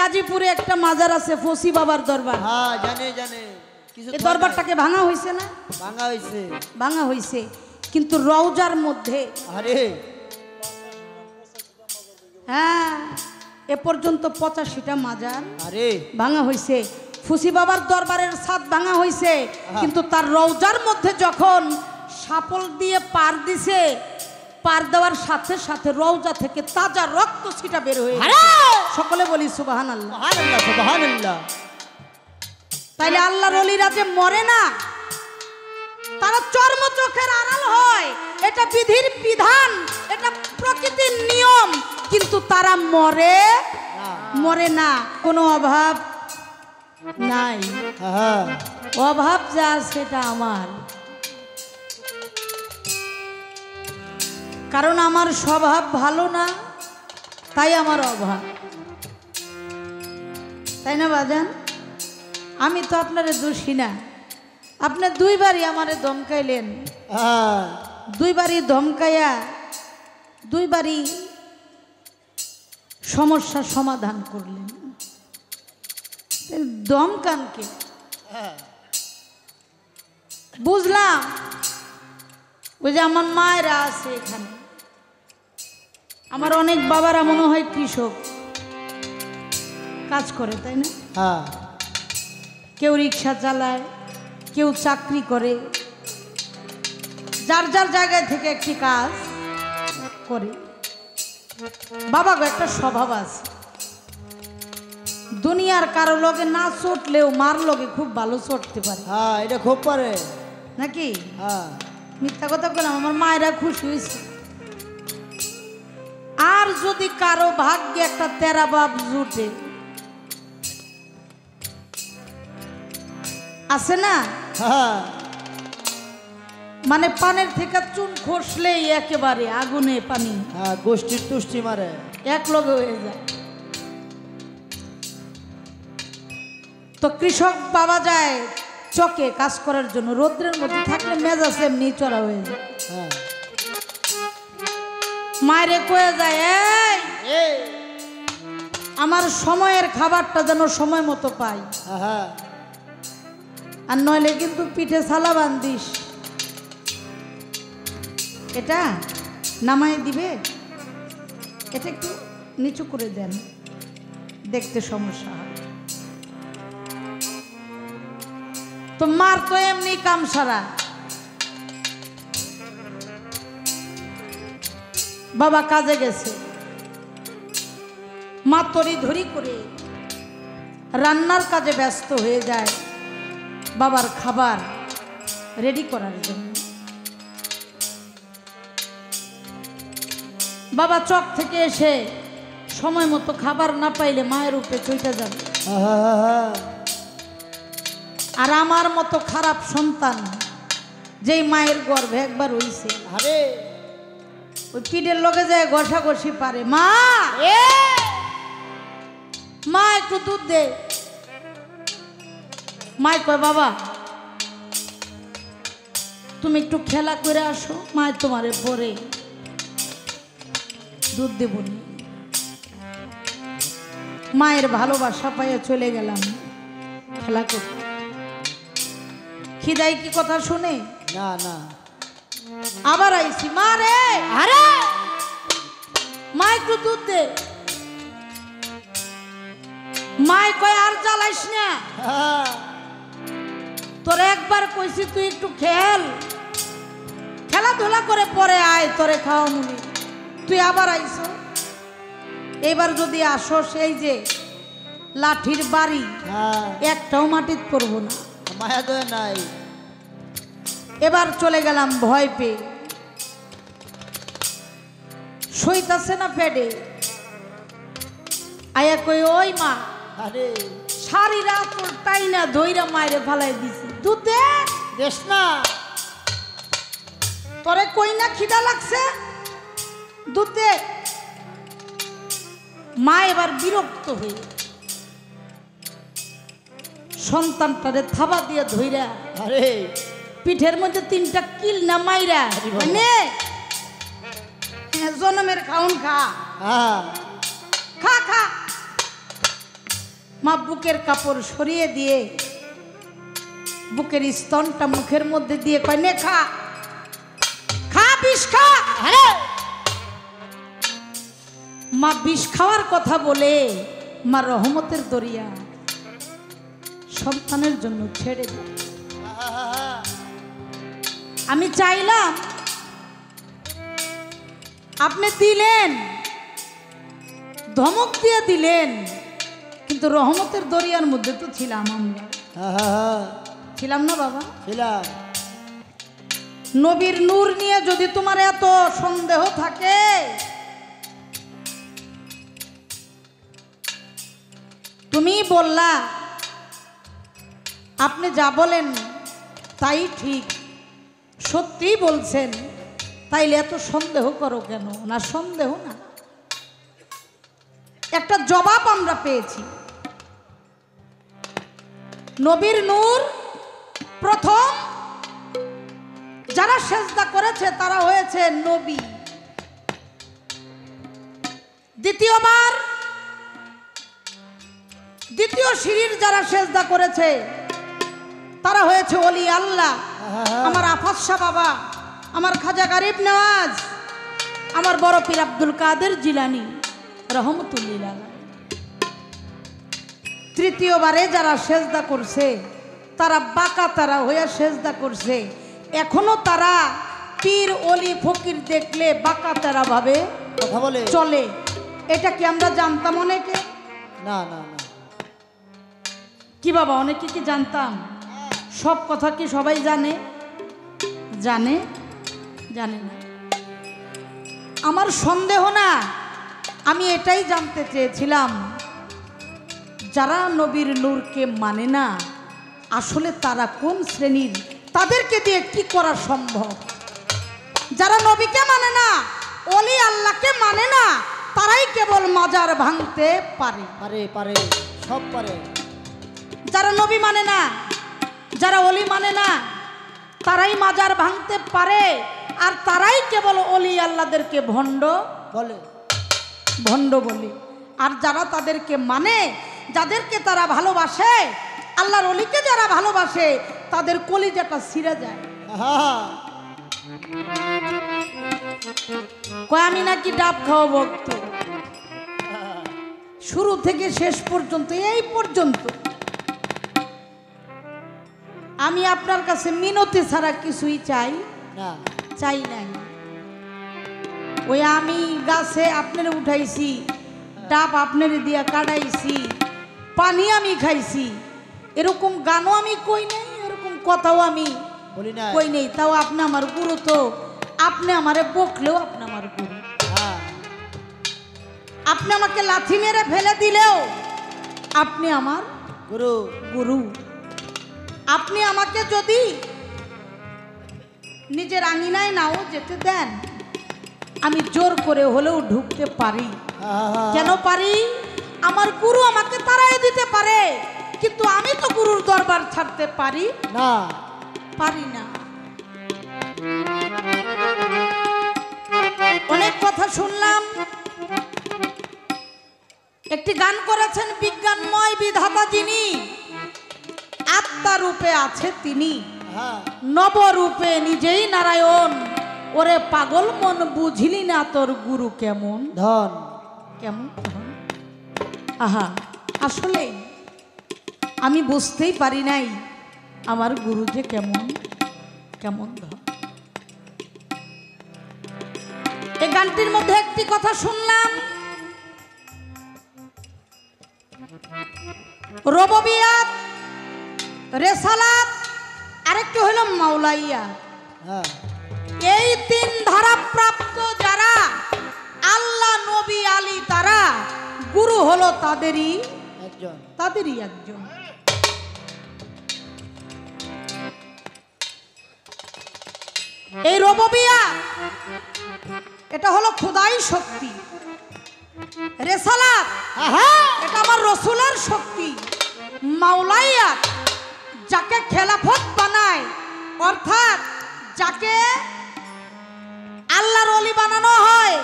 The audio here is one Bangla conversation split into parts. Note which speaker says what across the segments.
Speaker 1: গাজীপুরে একটা মাজার আছে ফসি বাবার দরবার।
Speaker 2: হ্যাঁ জানে জানে।
Speaker 1: এই দরবারটাকে ভাঙা হয়েছে না?
Speaker 2: ভাঙা হয়েছে।
Speaker 1: ভাঙা হয়েছে, কিন্তু রওজার মধ্যে
Speaker 2: আরে
Speaker 1: হ্যাঁ এ পর্যন্ত 85টা মাজার
Speaker 2: আরে
Speaker 1: ভাঙা হয়েছে। ফুসি বাবার দরবারের ছাদ ভাঙা হয়েছে, কিন্তু তার রওজার মধ্যে যখন সাপল দিয়ে পার দিছে, পার দেওয়ার সাথে সাথে রওজা থেকে তাজা রক্ত ছিটা বের হয়ে গেছে। সকলে বলি সুবহানাল্লাহ।
Speaker 2: সুবহানাল্লাহ সুবহানাল্লাহ।
Speaker 1: তাইলে আল্লাহর ওলিরা যে মরে না, তারা চর্ম চোখের আড়াল হয়, এটা বিধির বিধান, এটা প্রকৃতির নিয়ম, কিন্তু তারা মরে না। কোনো অভাব নাই,
Speaker 2: হ্যাঁ
Speaker 1: অভাব যা সেটা আমার, কারণ আমার স্বভাব ভালো না, তাই আমার অভাব, তাই না বাজান? আমি তো আপনারে দোষী না, আপনি দুইবারই আমারে ধমকাইলেন, দুইবারই ধমকাইয়া দুইবারই সমস্যার সমাধান করলেন। ধমকানকে বুঝলাম, ওই যে আমার মায়েরা আছে এখানে, আমার অনেক বাবারা মনে হয় কৃষক কাজ করে, তাই না? কেউ রিক্সা চালায়, কেউ চাকরি করে, যার যার জায়গায় থেকে একটি কাজ করে। বাবা গো একটা স্বভাব আছে, দুনিয়ার কারো লগে না চটলেও মার লগে খুব ভালো চটতে পারে।
Speaker 2: হ্যাঁ এটা খুব পারে
Speaker 1: নাকি?
Speaker 2: হ্যাঁ
Speaker 1: মিথ্যা কথা বললাম, আমার মায়েরা খুশি হয়েছে। আর যদি কারো ভাগ্যে একটা তেরা বাপ জুটে, আছে না, মানে পানের থেকে চুন খসলেই একেবারে আগুনে পানি,
Speaker 2: গোষ্ঠীর তুষ্টি মারে,
Speaker 1: এক লগে হয়ে যায়। তো কৃষক বাবা যায় চকে কাজ করার জন্য, রৌদ্রের মধ্যে থাকলে মেজাজ এমনি চড়া হয়ে যায়। মায়েরে কয়ে যায়, এই আমার সময়ের খাবারটা যেন সময় মতো পাই, আর নইলে কিন্তু পিঠে ছালা বান্ধিস, এটা নামাই দিবে, এটা একটু নিচু করে দেন, দেখতে সমস্যা হয়। তো মার তো এমনি কাম সারা, বাবা কাজে গেছে, মা তরি ধরি করে রান্নার কাজে ব্যস্ত হয়ে যায় বাবার খাবার রেডি করার জন্য। বাবা চক থেকে এসে সময় মতো খাবার না পাইলে মায়ের উপরে চইটা যাবে। আর আমার মতো খারাপ সন্তান যেই মায়ের গর্ভে একবার হইছে, ওই পিঠের লগে যায় ঘষাঘষি পারে, মা মা একটু দুধ দে। মায় কয়, বাবা তুমি একটু খেলা করে আসো, মায় তোমারে পরে দুধ দেব না। মায়ের ভালোবাসা পাইয়া চলে গেলাম খেলা করতে। খিদাই কি কথা শুনে?
Speaker 2: না না।
Speaker 1: আবার আইছি, মা রে, আরে মা একটু দুধ দে। মায় কয়, আর জ্বালাইস না, তোরে একবার কইছি তুই একটু খেলাধুলা করে পরে আয়, তোরে খাওয়া মুনি, তুই আবার আইস। এবার যদি আসো সেই যে লাঠির বাড়ি, একটাও মাটিত পড়বো না,
Speaker 2: মায়া দয়া নাই।
Speaker 1: এবার চলে গেলাম ভয় পেয়ে, সইতাছে না পেটে। আয়া কই, ওই মা,
Speaker 2: আরে
Speaker 1: সারি রাত তাই না ধইরা মায়েরে ফালাই দিছি, দুধ দে।
Speaker 2: দেশ না,
Speaker 1: তোরে কই না খিদা লাগছে, দুধ দে। মা এবার বিরক্ত হয়ে সন্তানটারে থাবা দিয়ে ধইরা
Speaker 2: আরে
Speaker 1: পিঠের মধ্যে 3টা কিল না মাইরা, মানে জনমের খাউন খা, খা খা। মা বুকের কাপড় সরিয়ে দিয়ে বুকের স্তনটা মুখের মধ্যে দিয়ে কয়, নে খা, খা, বিষ খা। মা বিষ খাওয়ার কথা বলে মা রহমতের দরিয়া সন্তানের জন্য ছেড়ে দেয়। আমি চাইলাম, আপনি দিলেন, ধমক দিয়ে দিলেন, কিন্তু রহমতের দরিয়ার মধ্যে তো ছিলাম আমরা। ছিলাম না বাবা?
Speaker 2: ছিলাম।
Speaker 1: নবীর নূর নিয়ে যদি তোমার এত সন্দেহ থাকে, তুমি বললা, আপনি যা বলেন তাই ঠিক, সত্যিই বলছেন, তাইলে এত সন্দেহ করো কেন? না, সন্দেহ না, একটা জবাব আমরা পেয়েছি। নবীর নূর প্রথম যারা সেজদা করেছে তারা হয়েছে নবী। দ্বিতীয়বার দ্বিতীয় সিঁড়ির যারা সেজদা করেছে তারা হয়েছে ওলি আল্লাহ। আমার আফাসা বাবা, আমার খাজা গরিব নওয়াজ, আমার বড় পীর আব্দুল কাদের জিলানী রহমতুল্লাহ আলাইহি। তৃতীয়বারে যারা সেজদা করছে তারা বাঁকা তারা হয়ে সেজদা করছে। এখনো তারা পীর অলি ফকির দেখলে বাঁকা তারা ভাবে
Speaker 2: কথা বলে
Speaker 1: চলে। এটা কি আমরা জানতাম অনেকে?
Speaker 2: না না না।
Speaker 1: কি বাবা, অনেকে কি জানতাম? সব কথা কি সবাই জানে? জানে? জানে না। আমার সন্দেহ না, আমি এটাই জানতে চেয়েছিলাম, যারা নবীর নূরকে মানে না আসলে তারা কোন শ্রেণীর, তাদেরকে দিয়ে কি করা সম্ভব? যারা নবীকে মানে না, ওলি আল্লাহকে মানে না, তারাই কেবল মাজার ভাঙতে পারে।
Speaker 2: পারে পারে, সব পারে।
Speaker 1: যারা নবী মানে না, যারা ওলি মানে না, তারাই মাজার ভাঙতে পারে, আর তারাই কেবল ওলি আল্লাহদেরকে ভণ্ড
Speaker 2: বলে,
Speaker 1: ভণ্ড বলে। আর যারা তাদেরকে মানে, যাদেরকে তারা ভালোবাসে, আল্লাহর ওলিকে যারা ভালোবাসে, তাদের কলিজাটা ছিঁড়ে যায়। কয় আমি নাকি ডাব খাওয়া ভক্ত, শুরু থেকে শেষ পর্যন্ত, এই পর্যন্ত আমি আপনার কাছে মিনতি ছাড়া কিছুই চাই
Speaker 2: না,
Speaker 1: চাই নাই। ওই আমি গাছে আপনার উঠাইছি, ডাব আপনার দিয়া কাটাইছি, পানি আমি খাইছি, এরকম গানও আমি কই নাই, এরকম কথাও আমি
Speaker 2: বলি না,
Speaker 1: কই নেই। তাও আপনি আমার গুরু, তো আপনি আমারে বকলেও আপনি আমার গুরু। আপনি আমাকে লাথি মেরে ফেলে দিলেও আপনি আমার
Speaker 2: গুরু
Speaker 1: গুরু। আপনি আমাকে যদি নিজের আঙিনায় নাও যেতে দেন, আমি জোর করে হলেও ঢুকতে পারি। কেন পারি? আমার গুরু আমাকে তাড়াই দিতে পারে, কিন্তু আমি তো গুরুর দরবার ছাড়তে পারি
Speaker 2: না,
Speaker 1: পারি না। অনেক কথা শুনলাম। একটি গান করেছেন, বিজ্ঞানময় বিধাতা যিনি, আত্মা রূপে আছে তিনি, নবরূপে নিজেই নারায়ণ। ওরে পাগল মন, বুঝিলি না তোর গুরু কেমন
Speaker 2: ধন,
Speaker 1: কেমন ধন। আহা, আসলে আমি বুঝতেই পারি নাই আমার গুরু যে কেমন কেমন ধন। এই গানটির মধ্যে একটি কথা শুনলাম, রববিয়াত, রেসালাত, আরেকটি হলো মাওলাইয়া। এই তিন ধারা প্রাপ্ত যারা আল্লাহ, নবী, আলী, তারা গুরু হলো তাদেরই একজন। এই রববিয়া এটা হলো খোদাই শক্তি, রেসালাত এটা আমার রসুলের শক্তি, মাওলাইয়া যাকে খেলাফত বানায়, অর্থাৎ যাকে আল্লাহর ওলি বানানো হয়,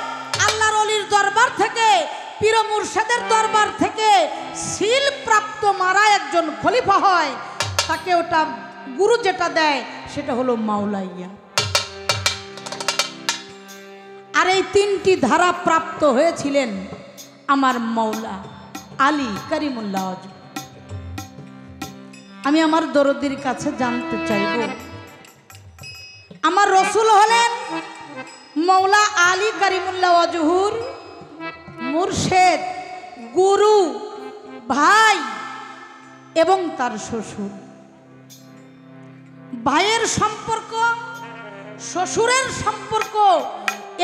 Speaker 1: আল্লাহর ওলির দরবার থেকে, পীর মুর্শিদের দরবার থেকে সিল প্রাপ্ত প্রাপ্ত মারা একজন খলিফা হয়, তাকে ওটা গুরু যেটা দেয় সেটা হলো মাওলাইয়া। আর এই তিনটি ধারা প্রাপ্ত হয়েছিলেন আমার মাওলা আলী করিমুল্লাহ ওয়াজহ। আমি আমার দরদির কাছে জানতে চাইব, আমার রসুল হলেন মাওলা আলী করিমুল্লাহ ওয়াজহুর মুর্শেদ, গুরু, ভাই এবং তার শ্বশুর। ভাইয়ের সম্পর্ক, শ্বশুরের সম্পর্ক,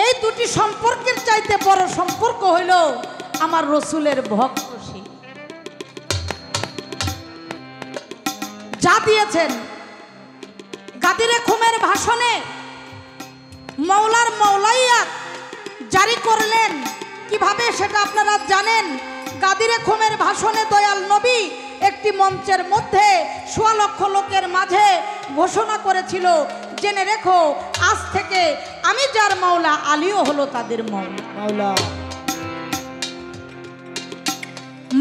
Speaker 1: এই দুটি সম্পর্কের চাইতে বড় সম্পর্ক হইল আমার রসুলের ভক্ত। সে যা দিয়েছেন গাদিরে খুমের ভাষণে মাওলার মাওলাইয়াত জারি করলেন কিভাবে সেটা আপনারা জানেন। গাদিরে খুমের ভাষণে দয়াল নবী একটি মঞ্চের মধ্যে ১৬ লক্ষ লোকের মাঝে ঘোষণা করেছিল, জেনে রেখো আজ থেকে আমি যার মাওলা আলীও হলো তাদের মাওলা।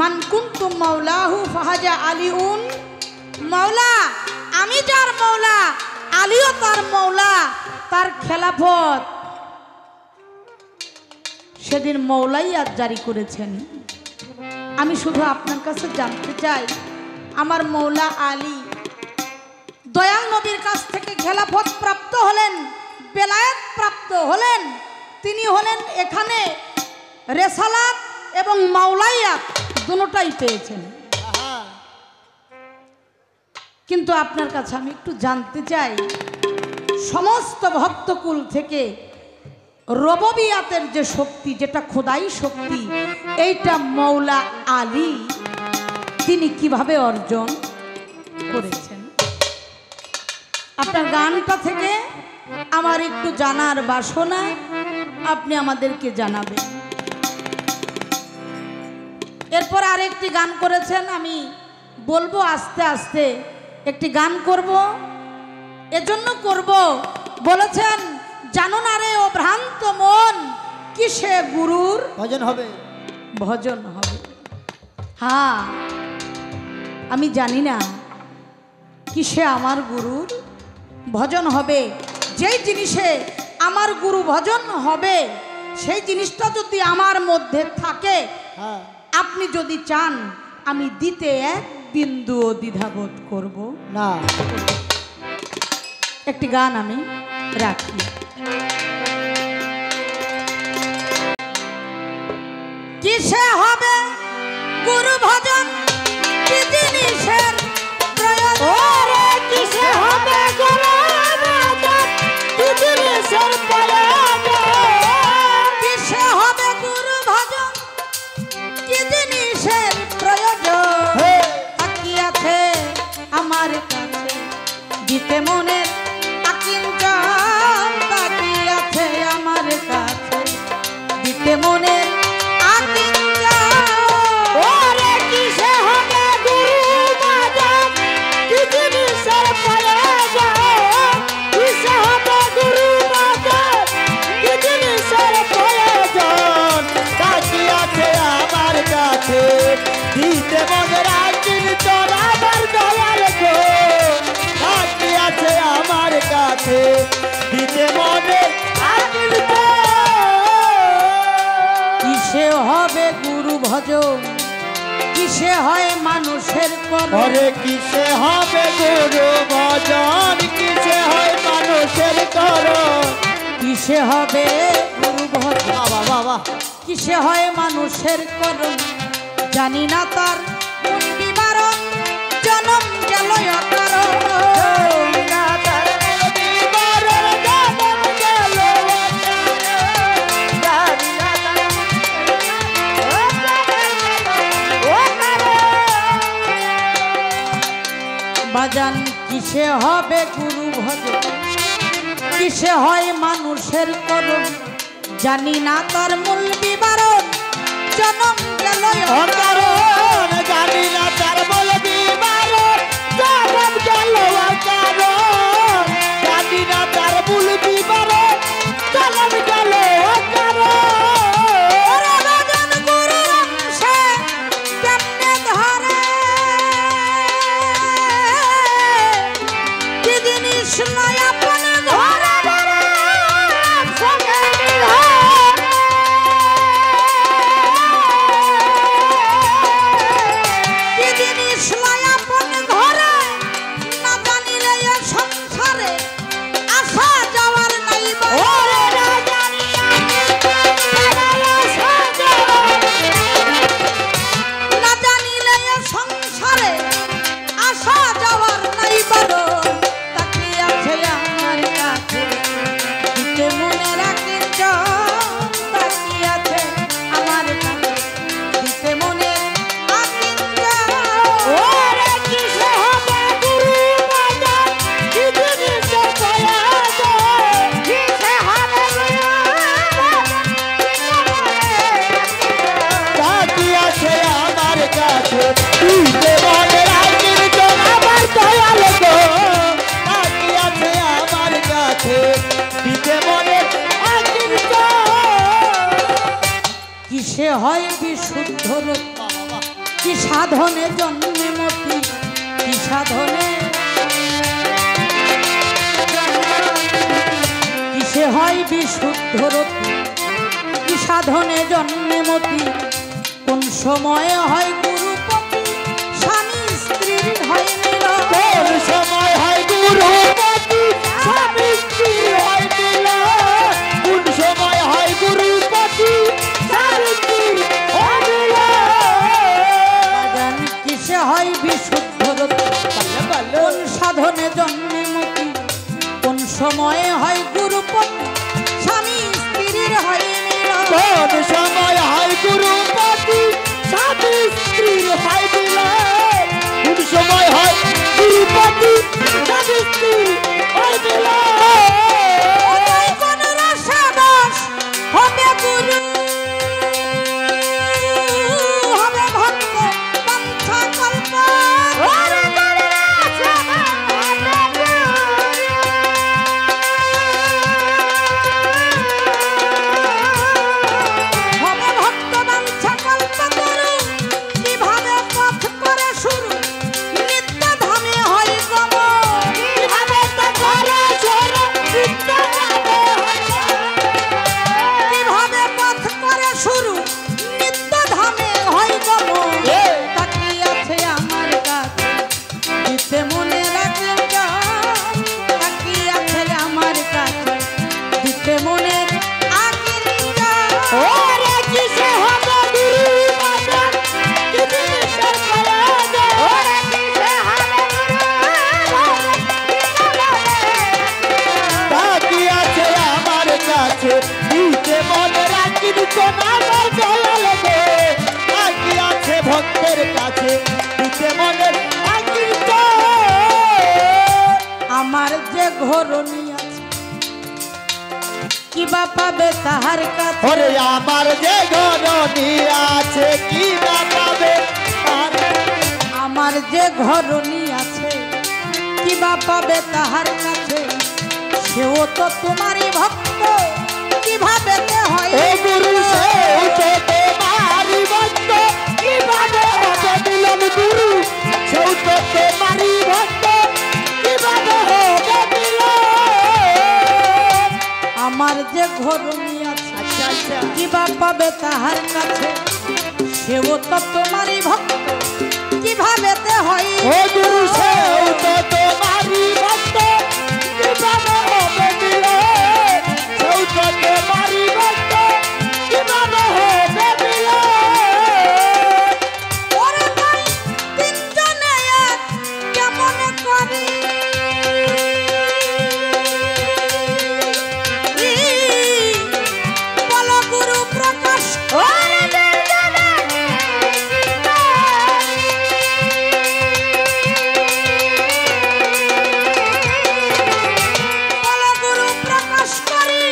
Speaker 1: মান কুনতু মাওলাহু ফাহাজা আলীউন মাওলা, আমি যার মাওলা আলীও তার মাওলা। তার খেলাফত সেদিন মাওলাইয়াত জারি করেছেন। আমি শুধু আপনার কাছে জানতে চাই, আমার মাওলা আলী দয়াল নবীর কাছ থেকে খেলাফত প্রাপ্ত হলেন, বেলায়েত প্রাপ্ত হলেন। তিনি হলেন এখানে রেসালাত এবং মাওলাইয়াত দুটোটাই পেয়েছেন। কিন্তু আপনার কাছে আমি একটু জানতে চাই, সমস্ত ভক্তকুল থেকে রববিয়াতের যে শক্তি, যেটা খোদাই শক্তি, এইটা মাওলা আলী তিনি কিভাবে অর্জন করেছেন? আপনার গানটা থেকে আমার একটু জানার বাসনা, আপনি আমাদেরকে জানাবেন। এরপর আরেকটি গান করেছেন, আমি বলবো আস্তে আস্তে। একটি গান করব, এজন্য করব বলেছেন, জানো না রে ও ভ্রান্ত মন, কিসে গুরুর
Speaker 2: ভজন হবে,
Speaker 1: ভজন হবে। হ্যাঁ, আমি জানি না কিসে আমার গুরুর ভজন হবে। যেই জিনিসে আমার গুরু ভজন হবে, সেই জিনিসটা যদি আমার মধ্যে থাকে, আপনি যদি চান আমি দিতে এক বিন্দুও দ্বিধাবোধ করব
Speaker 2: না।
Speaker 1: একটি গান আমি রাখি। কিসে হবে গুরু ভজন, কি জিনিসের প্রয়োজন? কিসে হবে গুরু ভজন, কি জিনিসের প্রয়োজন? কিসে হবে গুরু ভজন, কি জিনিসের প্রয়োজন? কি আছে আমার কাছে দিতে মনের আকিঞ্চন, কি আছে আমার কাছে দিতে মনের
Speaker 2: দিতে মনের আকিঞ্চন, আমার দয়াল গো, বাকি আছে আমার কাছে দিতে মনের আকিঞ্চন।
Speaker 1: কিসে হবে গুরু ভজন, কিসে হয় মানুষের করণ?
Speaker 2: কিসে হবে গুরু ভজন, কিসে হয় মানুষের করণ?
Speaker 1: কিসে হবে গুরু ভজন,
Speaker 2: বাবা
Speaker 1: কিসে হয় মানুষের করণ? জানি না তার কোন বিবরণ, জনম গেল অকারণ। বাজান কিসে হবে গুরু ভজন, কিসে হয় মানুষের করণ? জানি না তার মূল বিবরণ, জনম গেল অকারণ।
Speaker 2: জানি না তার মূল বিবরণ, জনম গেল অকারণ। জানি না তার মূল বিবরণ, জনম গেল অকারণ।
Speaker 1: বাজান গুরু অংশে কেমনে ধরে সাধনে জন্মে মতি, কি সাধনে কিসে হয় বিশুদ্ধ রতি, কি সাধনে জন্মে মতি, কোন সময়ে হয় গুরুপতি, স্বামী স্ত্রীর হয় মিলন।
Speaker 2: কোন সময় হয় গুরুপতি, স্বামী স্ত্রী হয় মিলন। কোন সময় হয় গুরুপতি, স্বামী স্ত্রী হয় মিলন।
Speaker 1: কিসে হয় বিশুদ্ধ রতি, কোন সাধনে জন্মে মতি, কোন সময়ে হয় গুরুপতি, স্বামী স্ত্রীর হয় মিলন।
Speaker 2: কোন সময় হয় গুরুপতি, স্বামী স্ত্রীর হয় মিলন। কোন সময় হয় গুরুপতি, স্বামী স্ত্রীর হয় মিলন।
Speaker 1: কোন রসাবাস হবে গুরু, হবে ভক্ত বাঞ্ছা কল্প। হবে ভক্ত বাঞ্ছা কল্প গুরু, কিভাবে পথ করে শুরু, নিত্য ধামে হয় গমন।
Speaker 2: কিভাবে তা করে চলে, নিত্য ধামে হয় গমন।
Speaker 1: কিভাবে পথ করে শুরু, নিত্য ধামে হয় গমন। তাকিয়ে আছে আমার কাছে, দিতে মনে রাখে যান। তাকিয়ে আছে আমার কাছে, দিতে মনে রাখে যান।
Speaker 2: ওরে কিসে হবে গুরুবাদন, কি জিনিসের প্রয়োজন? ওরে কিসে হবে গুরুবাদন, বাকি আছে আমার কাছে, দিতে মনে রাখি তোমার দয়া লাগে। বাকি আছে ভক্তের কাছে, দিতে মনে রাখি।
Speaker 1: আমার যে ঘরণী আছে, কিবা পাবে তাহার কাছে।
Speaker 2: ওরে আমার যে ঘরণী আছে, কি না পাবে তার।
Speaker 1: আমার যে ঘরণী আছে, কিবা পাবে তাহার কাছে। সেও তো তোমারই ভক্ত, কিভাবে হয়
Speaker 2: ও গুরু সেও তো তোমারই ভক্ত, কিভাবে হবে মিলন গুরু। সেও তো তোমারই ভক্ত, কিভাবে হবে মিলন।
Speaker 1: আমার যে ঘরণী আছে,
Speaker 2: আচ্ছা আচ্ছা,
Speaker 1: কিবা পাবে তাহার কাছে। সেও তো তোমারই ভক্ত, কিভাবে হয়।
Speaker 2: ও গুরু সেও তো তোমারই ভক্ত, কিভাবে হবে মিলন। সেও তো তোমারই ভক্ত, কিভাবে হবে মিলন।
Speaker 1: ওরে ভাই, তিনজনে এক কেমন করে বলো গুরু প্রকাশ। ওরে তিনজনে বলো গুরু প্রকাশ করি,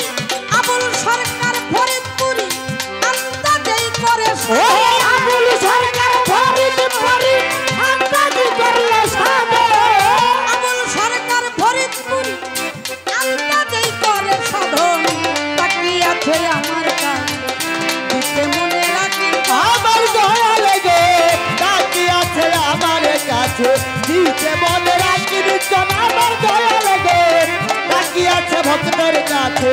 Speaker 1: আবুল সরকার ফরিদপুরি আন্দাজেই করে
Speaker 2: ও আবুল সরকার ফরিদপুরি আন্দাজি করলে সাধে।
Speaker 1: আবুল সরকার ফরিদপুরি আন্দাজেই করে সাধন। তাকিয়ে আছে আমার কাছে, দিতে মনে রাখি।
Speaker 2: আমার দয়া লেগে তাকি আছে আমার কাছে, দিতে মনে রাখি নিজন। আমার দয়া লেগে তাকি আছে ভক্তের কাছে,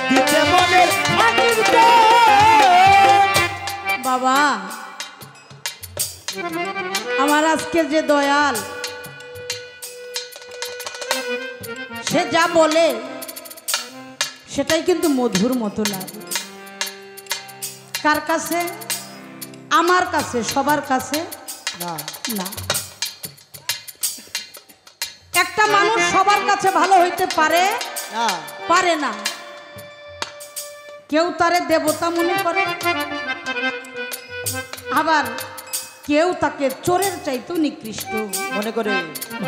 Speaker 2: দিতে মনে রাখি।
Speaker 1: বাবা, আমার আজকে যে দয়াল, সে যা বলে সেটাই কিন্তু মধুর মতো লাগে। কার কাছে? আমার কাছে, সবার কাছে
Speaker 2: না
Speaker 1: না। একটা মানুষ সবার কাছে ভালো হইতে পারে
Speaker 2: না,
Speaker 1: পারে না। কেউ তারে দেবতা মনে করে, আবার কেউ তাকে চোরের চাইতেও নিকৃষ্ট
Speaker 2: মনে করে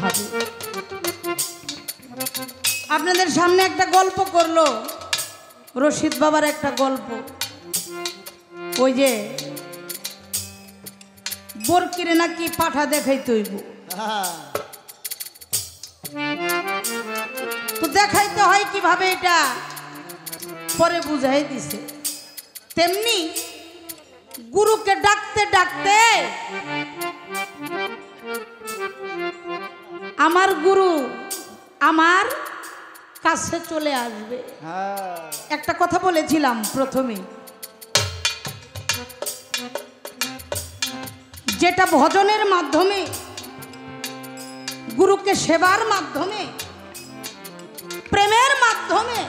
Speaker 1: ভাবে। আপনাদের সামনে একটা গল্প করলো রশিদ বাবার, একটা গল্প। ওই যে বরকিরে নাকি পাঠা দেখাই তৈব, তো দেখাইতে হয় কিভাবে, এটা পরে বুঝাই দিছে। তেমনি গুরুকে ডাকতে ডাকতে আমার গুরু আমার কাছে চলে আসবে। একটা কথা বলেছিলাম প্রথমে, যেটা ভজনের মাধ্যমে, গুরুকে সেবার মাধ্যমে, প্রেমের মাধ্যমে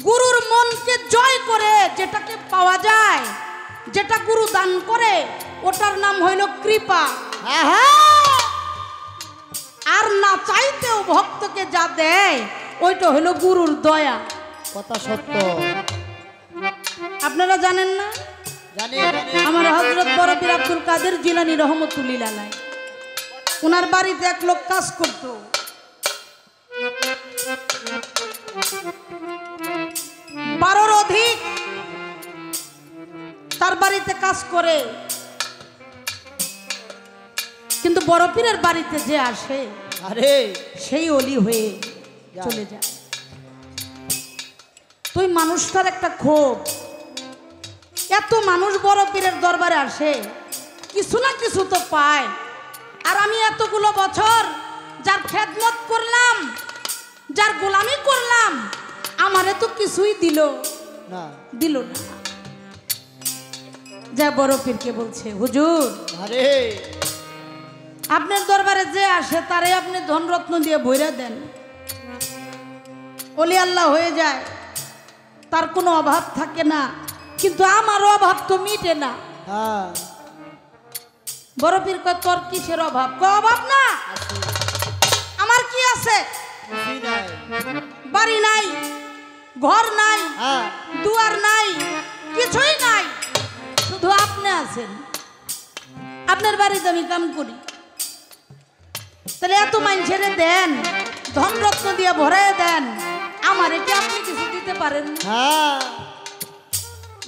Speaker 1: গুরুর মনকে জয় করে যেটাকে পাওয়া যায়, যেটা গুরু দান করে, ওটার নাম হইল কৃপা। আর না চাইতেও ভক্তকে যা দেয় ওইটা হইল গুরুর দয়া।
Speaker 2: কথা সত্য।
Speaker 1: আপনারা জানেন না?
Speaker 2: জানি।
Speaker 1: আমার হযরত বড় পীর আব্দুল কাদের জিলানী রহমতুল্লাহ আলাইহি, ওনার বাড়িতে এক লোক কাজ করত। 12-র অধিক তার বাড়িতে কাজ করে, কিন্তু বড় পীরের বাড়িতে যে আসে
Speaker 2: আরে
Speaker 1: সেই অলি হয়ে চলে যায়। তুই মানুষটার একটা ক্ষোভ, এত মানুষ বড় পীরের দরবারে আসে, কিছু না কিছু তো পায়। আর আমি এতগুলো বছর যার খেদমত করলাম, যার গোলামি করলাম, আমারে তো কিছুই দিল
Speaker 2: না।
Speaker 1: না। যা বড় পীরকে বলছে, হুজুর
Speaker 2: আরে
Speaker 1: আপনার দরবারে যে আসে তারে আপনি ধনরত্ন দিয়ে ভইরা দেন, ওলি আল্লাহ হয়ে যায়, তার কোনো অভাব থাকে না। কিন্তু আমার অভাব তো মিটে না। বড় পীর কয়, তোর কিসের অভাব? কয়, অভাব না, আমার কি আছে? বাড়ি নাই, ঘর নাই, দুয়ার নাই, কিছুই নাই, শুধু আপনি আছেন। আপনার বাড়িতে আমি কাম করি, তাহলে এত মানুষের দেন, ধনরত্ন দিয়ে ভরাই দেন, আমার কি আপনি কিছু দিতে পারেন?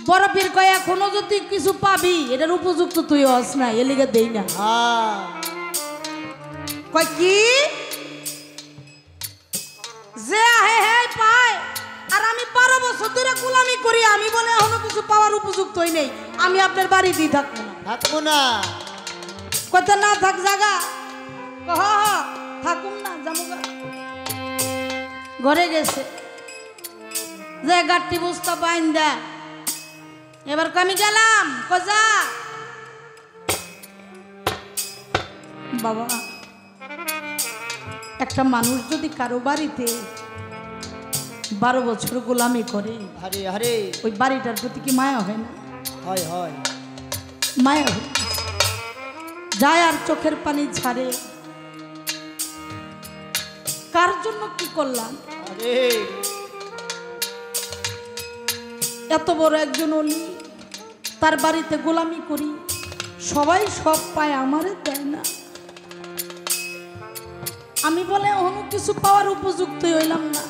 Speaker 1: বড় পীর কয়, এখনো যদি কিছু পাবি এটার উপযুক্ত তুই হস না, এলিগে দেই না। কয় কি যে আহে হে পায়, আর আমি 12 বছর ধরে গোলামি করি, আমি বলে এখনো কিছু পাওয়ার উপযুক্ত হই নেই, আমি আপনার বাড়িতেই থাকবো না। কথা না থাক জাগা, থাকুন না, জামুগা। ঘরে গেছে, যে গাঠটি বুঝতে পাইন দা, এবার আমি গেলাম। কজা বাবা, একটা মানুষ যদি কারো বাড়িতে 12 বছর গোলামি করে, ওই বাড়িটার প্রতি কি মায়া হয় না?
Speaker 2: হয়।
Speaker 1: মায়া হয়, যায় আর চোখের পানি ছাড়ে। কার জন্য কি করলাম? এত বড় একজন অলি, তার বাড়িতে গোলামি করি, সবাই সব পায়, আমারে দেয় না। আমি বলে অন্য কিছু পাওয়ার উপযুক্ত হইলাম না।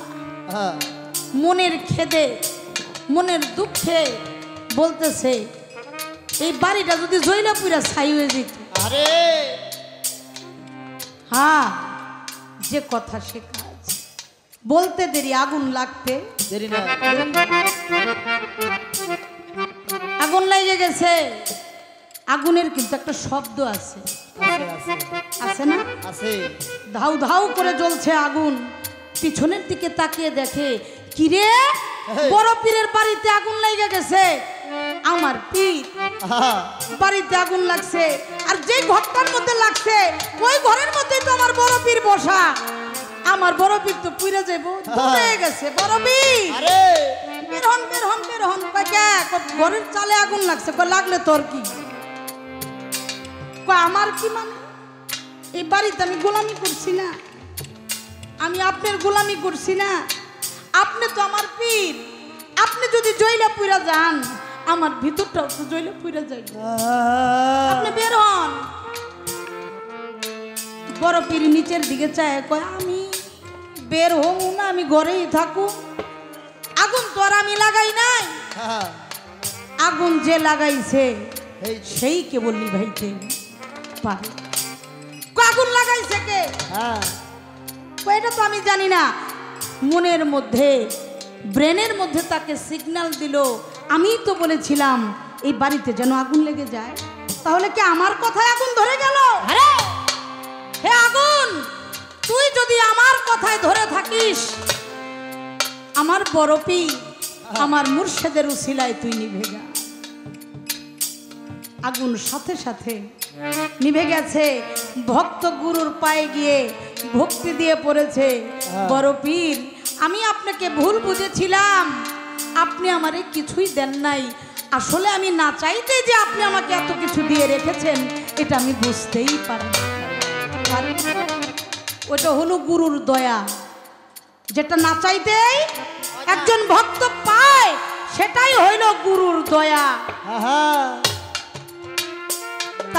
Speaker 1: মনের খেদে, মনের দুঃখে বলতেছে, এই বাড়িটা যদি জইলা পুরা ছাই হয়ে যেত। হ্যাঁ, যে কথা সে কাজ, বলতে দেরি, আগুন লাগতে
Speaker 2: দেরি না।
Speaker 1: আগুন লেগে গেছে। আগুনের কিন্তু একটা শব্দ আছে, আছে না? ধাউ ধাউ করে জ্বলছে আগুন। পিছনের দিকে তাকিয়ে দেখে, কিরে, বড় পীরের বাড়িতে আগুন লেগে গেছে। আমার পীর বাড়িতে আগুন লাগছে, আর যে ঘরটার মধ্যে লাগছে ওই ঘরের মধ্যেই তো আমার বড় পীর বসা। আমার বড় পীর তো পুড়ে যাবো, হয়ে গেছে। বড় পীর বের হন, বের হন, বের হন। ঘরের চালে আগুন লাগছে। লাগলে তোর কি? আমার কি মানে? এই বাড়িতে আমি গোলামি করছি না, আমি আপনার গোলামি করছি না। আপনি তো আমার পীর, আপনি যদি জইলা পুরা যান, আমার ভিতরটাও তো জইলা পুরা যায়। আপনি বের হন। বড় পীর নিচের দিকে চায়, কয়, আমি বের হবো না, আমি ঘরেই থাকু। আগুন তো আর আমি লাগাই নাই, আগুন যে লাগাইছে সেই কেবল নিভাইতে পারে। আগুন লাগাইছে কে? এটা তো আমি জানি না। মনের মধ্যে, ব্রেনের মধ্যে তাকে সিগন্যাল দিল। আমি তো বলেছিলাম এই বাড়িতে যেন আগুন লেগে যায়। তাহলে কি আমার কথায় আগুন ধরে গেল? হে আগুন, তুই যদি আমার কথায় ধরে থাকিস, আমার বড় পীর আমার মুর্শিদের উসিলায় তুই নিভে যা। আগুন সাথে সাথে নিভে গেছে। ভক্ত গুরুর পায়ে গিয়ে ভক্তি দিয়ে পড়েছে, বড় পীর আমি আপনাকে ভুল বুঝেছিলাম, আপনি আমারে কিছুই দেন নাই। আসলে আমি না চাইতে যে আপনি আমাকে এত কিছু দিয়ে রেখেছেন এটা আমি বুঝতেই পারি। ওটা হলো গুরুর দয়া, যেটা না চাইতেই একজন ভক্ত পায় সেটাই হইল গুরুর দয়া।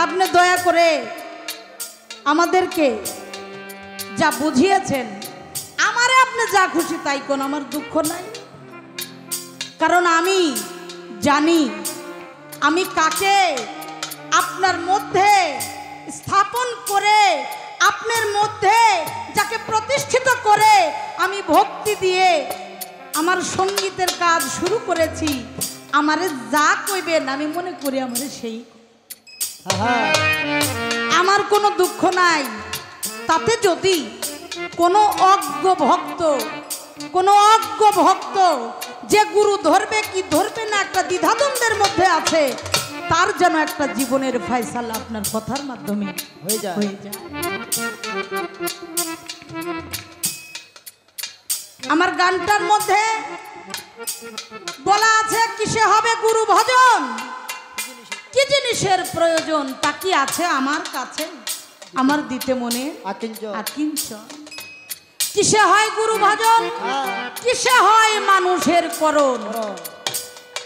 Speaker 1: আপনি দয়া করে আমাদেরকে যা বুঝিয়েছেন, আমারে আপনি যা খুশি তাই কোন, আমার দুঃখ নাই। কারণ আমি জানি আমি কাকে আপনার মধ্যে স্থাপন করে, আপনার মধ্যে যাকে প্রতিষ্ঠিত করে আমি ভক্তি দিয়ে আমার সঙ্গীতের কাজ শুরু করেছি, আমারে যা কইবেন আমি মনে করি আমারে সেই, আমার কোনো দুঃখ নাই। তাতে যদি কোনো অজ্ঞ ভক্ত যে গুরু ধরবে কি ধরবে না একটা দ্বিধাদ্বন্দ্বের মধ্যে আছে, তার যেন একটা জীবনের ফয়সালা আপনার কথার মাধ্যমে হয়ে যায়। আমার গানটার মধ্যে বলা আছে কিসে হবে গুরু ভজন, কি জিনিসের প্রয়োজন তা কি আছে আমার কাছে, আমার দিতে মনে আকিঞ্চন। কিসে হয় গুরু ভজন, কিসে হয় মানুষের করণ।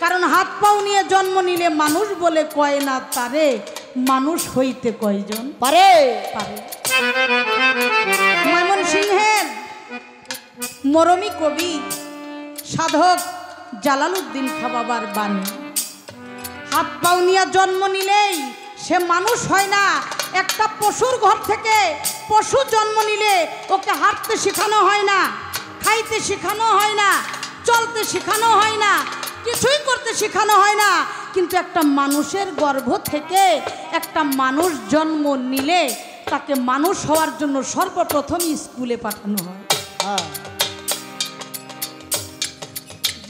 Speaker 1: কারণ হাত পাও নিয়ে জন্ম নিলে মানুষ বলে কয় না তারে, মানুষ হইতে কয়জন পারে। ময়মনসিংহের মরমী কবি সাধক জালালউদ্দিন খাঁ বাবার বাণী, হাত পাও নিয়ে জন্ম নিলেই সে মানুষ হয় না। একটা পশুর ঘর থেকে পশু জন্ম নিলে ওকে হাঁটতে শেখানো হয় না, খাইতে শেখানো হয় না, চলতে শেখানো হয় না, কিছুই করতে শেখানো হয় না। কিন্তু একটা মানুষের গর্ভ থেকে একটা মানুষ জন্ম নিলে তাকে মানুষ হওয়ার জন্য সর্বপ্রথম স্কুলে পাঠানো হয়।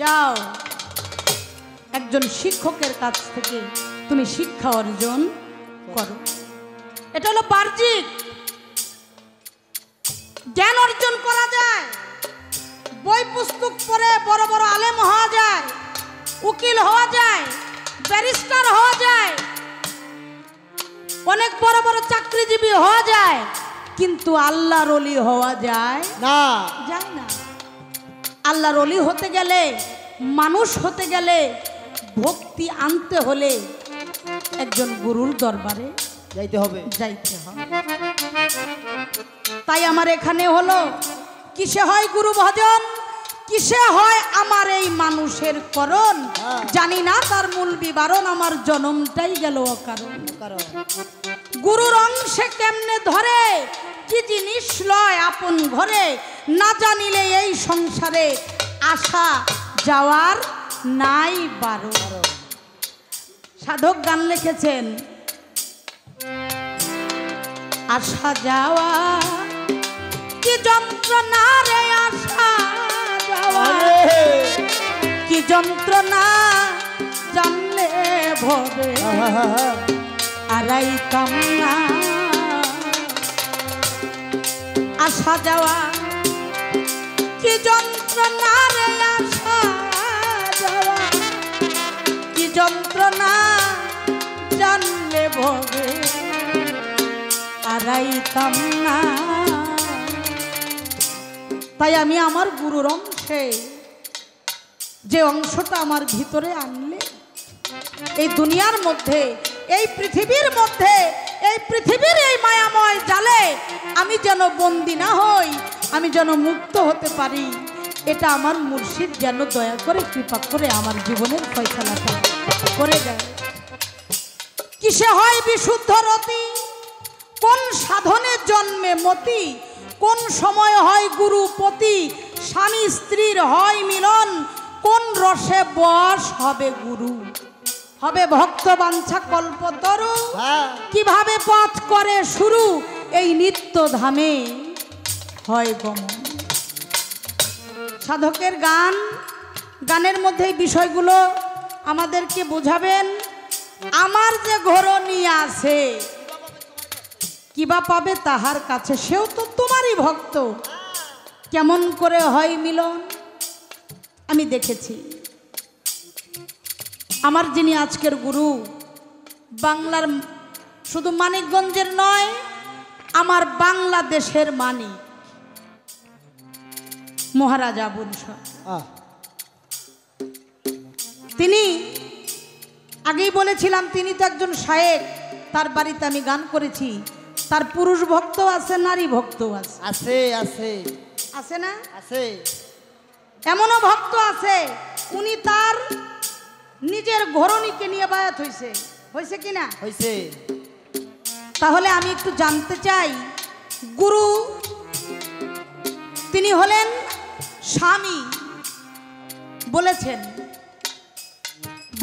Speaker 1: যাও একজন শিক্ষকের কাছ থেকে তুমি শিক্ষা অর্জন করো। এটা হলো বাহ্যিক জ্ঞান অর্জন করা যায়, বই পুস্তক পড়ে বড় বড় আলেম হওয়া যায়, উকিল হওয়া যায়, ব্যারিস্টার হওয়া যায়, অনেক বড় বড় চাকরিজীবী হওয়া যায়, কিন্তু আল্লাহর ওলি হওয়া যায় না। আল্লাহর ওলি হতে গেলে, মানুষ হতে গেলে, ভক্তি আনতে হলে একজন গুরুর দরবারে যাইতে হবে। তাই আমার এখানে হলো কিসে হয় গুরু ভজন, কিসে হয় আমার এই মানুষের করণ, জানি না তার মূল বিবরণ, আমার জন্মটাই গেল অকারণ। গুরুর অংশে কেমনে ধরে, কি জিনিস লয় আপন ঘরে, না জানিলে এই সংসারে আসা যাওয়ার নাই বারো। সাধক গান লিখেছেন, আসা যাওয়া কি যন্ত্রণা রে, আসা যাওয়া কি যন্ত্রণা, জানলে ভবে আড়াইতাম না। আসা যাওয়া কি যন্ত্রণা রে, আসা যাওয়া কি যন্ত্রণা, জানলে ভবে আড়াইতাম না। তাই আমি আমার গুরুর অংশে, যে অংশটা আমার ভিতরে আনলে এই দুনিয়ার মধ্যে, এই পৃথিবীর মধ্যে, এই পৃথিবীর এই মায়াময় জালে আমি যেন বন্দী না হই, আমি যেন মুক্ত হতে পারি, এটা আমার মুর্শিদ যেন দয়া করে কৃপা করে আমার জীবনের ফয়সালাটা করে দেয়। কিসে হয় বিশুদ্ধ রতি, কোন সাধনে জন্মে মতি, কোন সময় হয় গুরুপতি, স্বামী স্ত্রীর হয় মিলন, কোন রসে বশ হবে গুরু হবে ভক্ত বাঞ্ছা কল্পতরু,
Speaker 2: হ্যাঁ
Speaker 1: কিভাবে পথ করে শুরু এই নিত্য ধামে হয় গমন। সাধকের গান, গানের মধ্যে এই বিষয়গুলো আমাদেরকে বোঝাবেন। আমার যে ঘরণী আছে কিবা পাবে তাহার কাছে, সেও তো তোমারই ভক্ত, কেমন করে হয় মিলন। আমি দেখেছি আমার যিনি আজকের গুরু, বাংলার শুধু মানিকগঞ্জের নয়, আমার বাংলাদেশের মানিক মহারাজ আবুল সরকার। তিনি আগেই বলেছিলাম তিনি তো একজন শায়েক, তার বাড়িতে আমি গান করেছি। তার পুরুষ ভক্ত আছে, নারী ভক্ত আছে,
Speaker 2: আছে আছে
Speaker 1: আছে না?
Speaker 2: আছে।
Speaker 1: এমনও ভক্ত আছে উনি তার নিজের ঘরণীকে নিয়ে বায়াত হয়েছে, হয়েছে কিনা?
Speaker 2: হয়েছে।
Speaker 1: তাহলে আমি একটু জানতে চাই, গুরু তিনি হলেন স্বামী, বলেছেন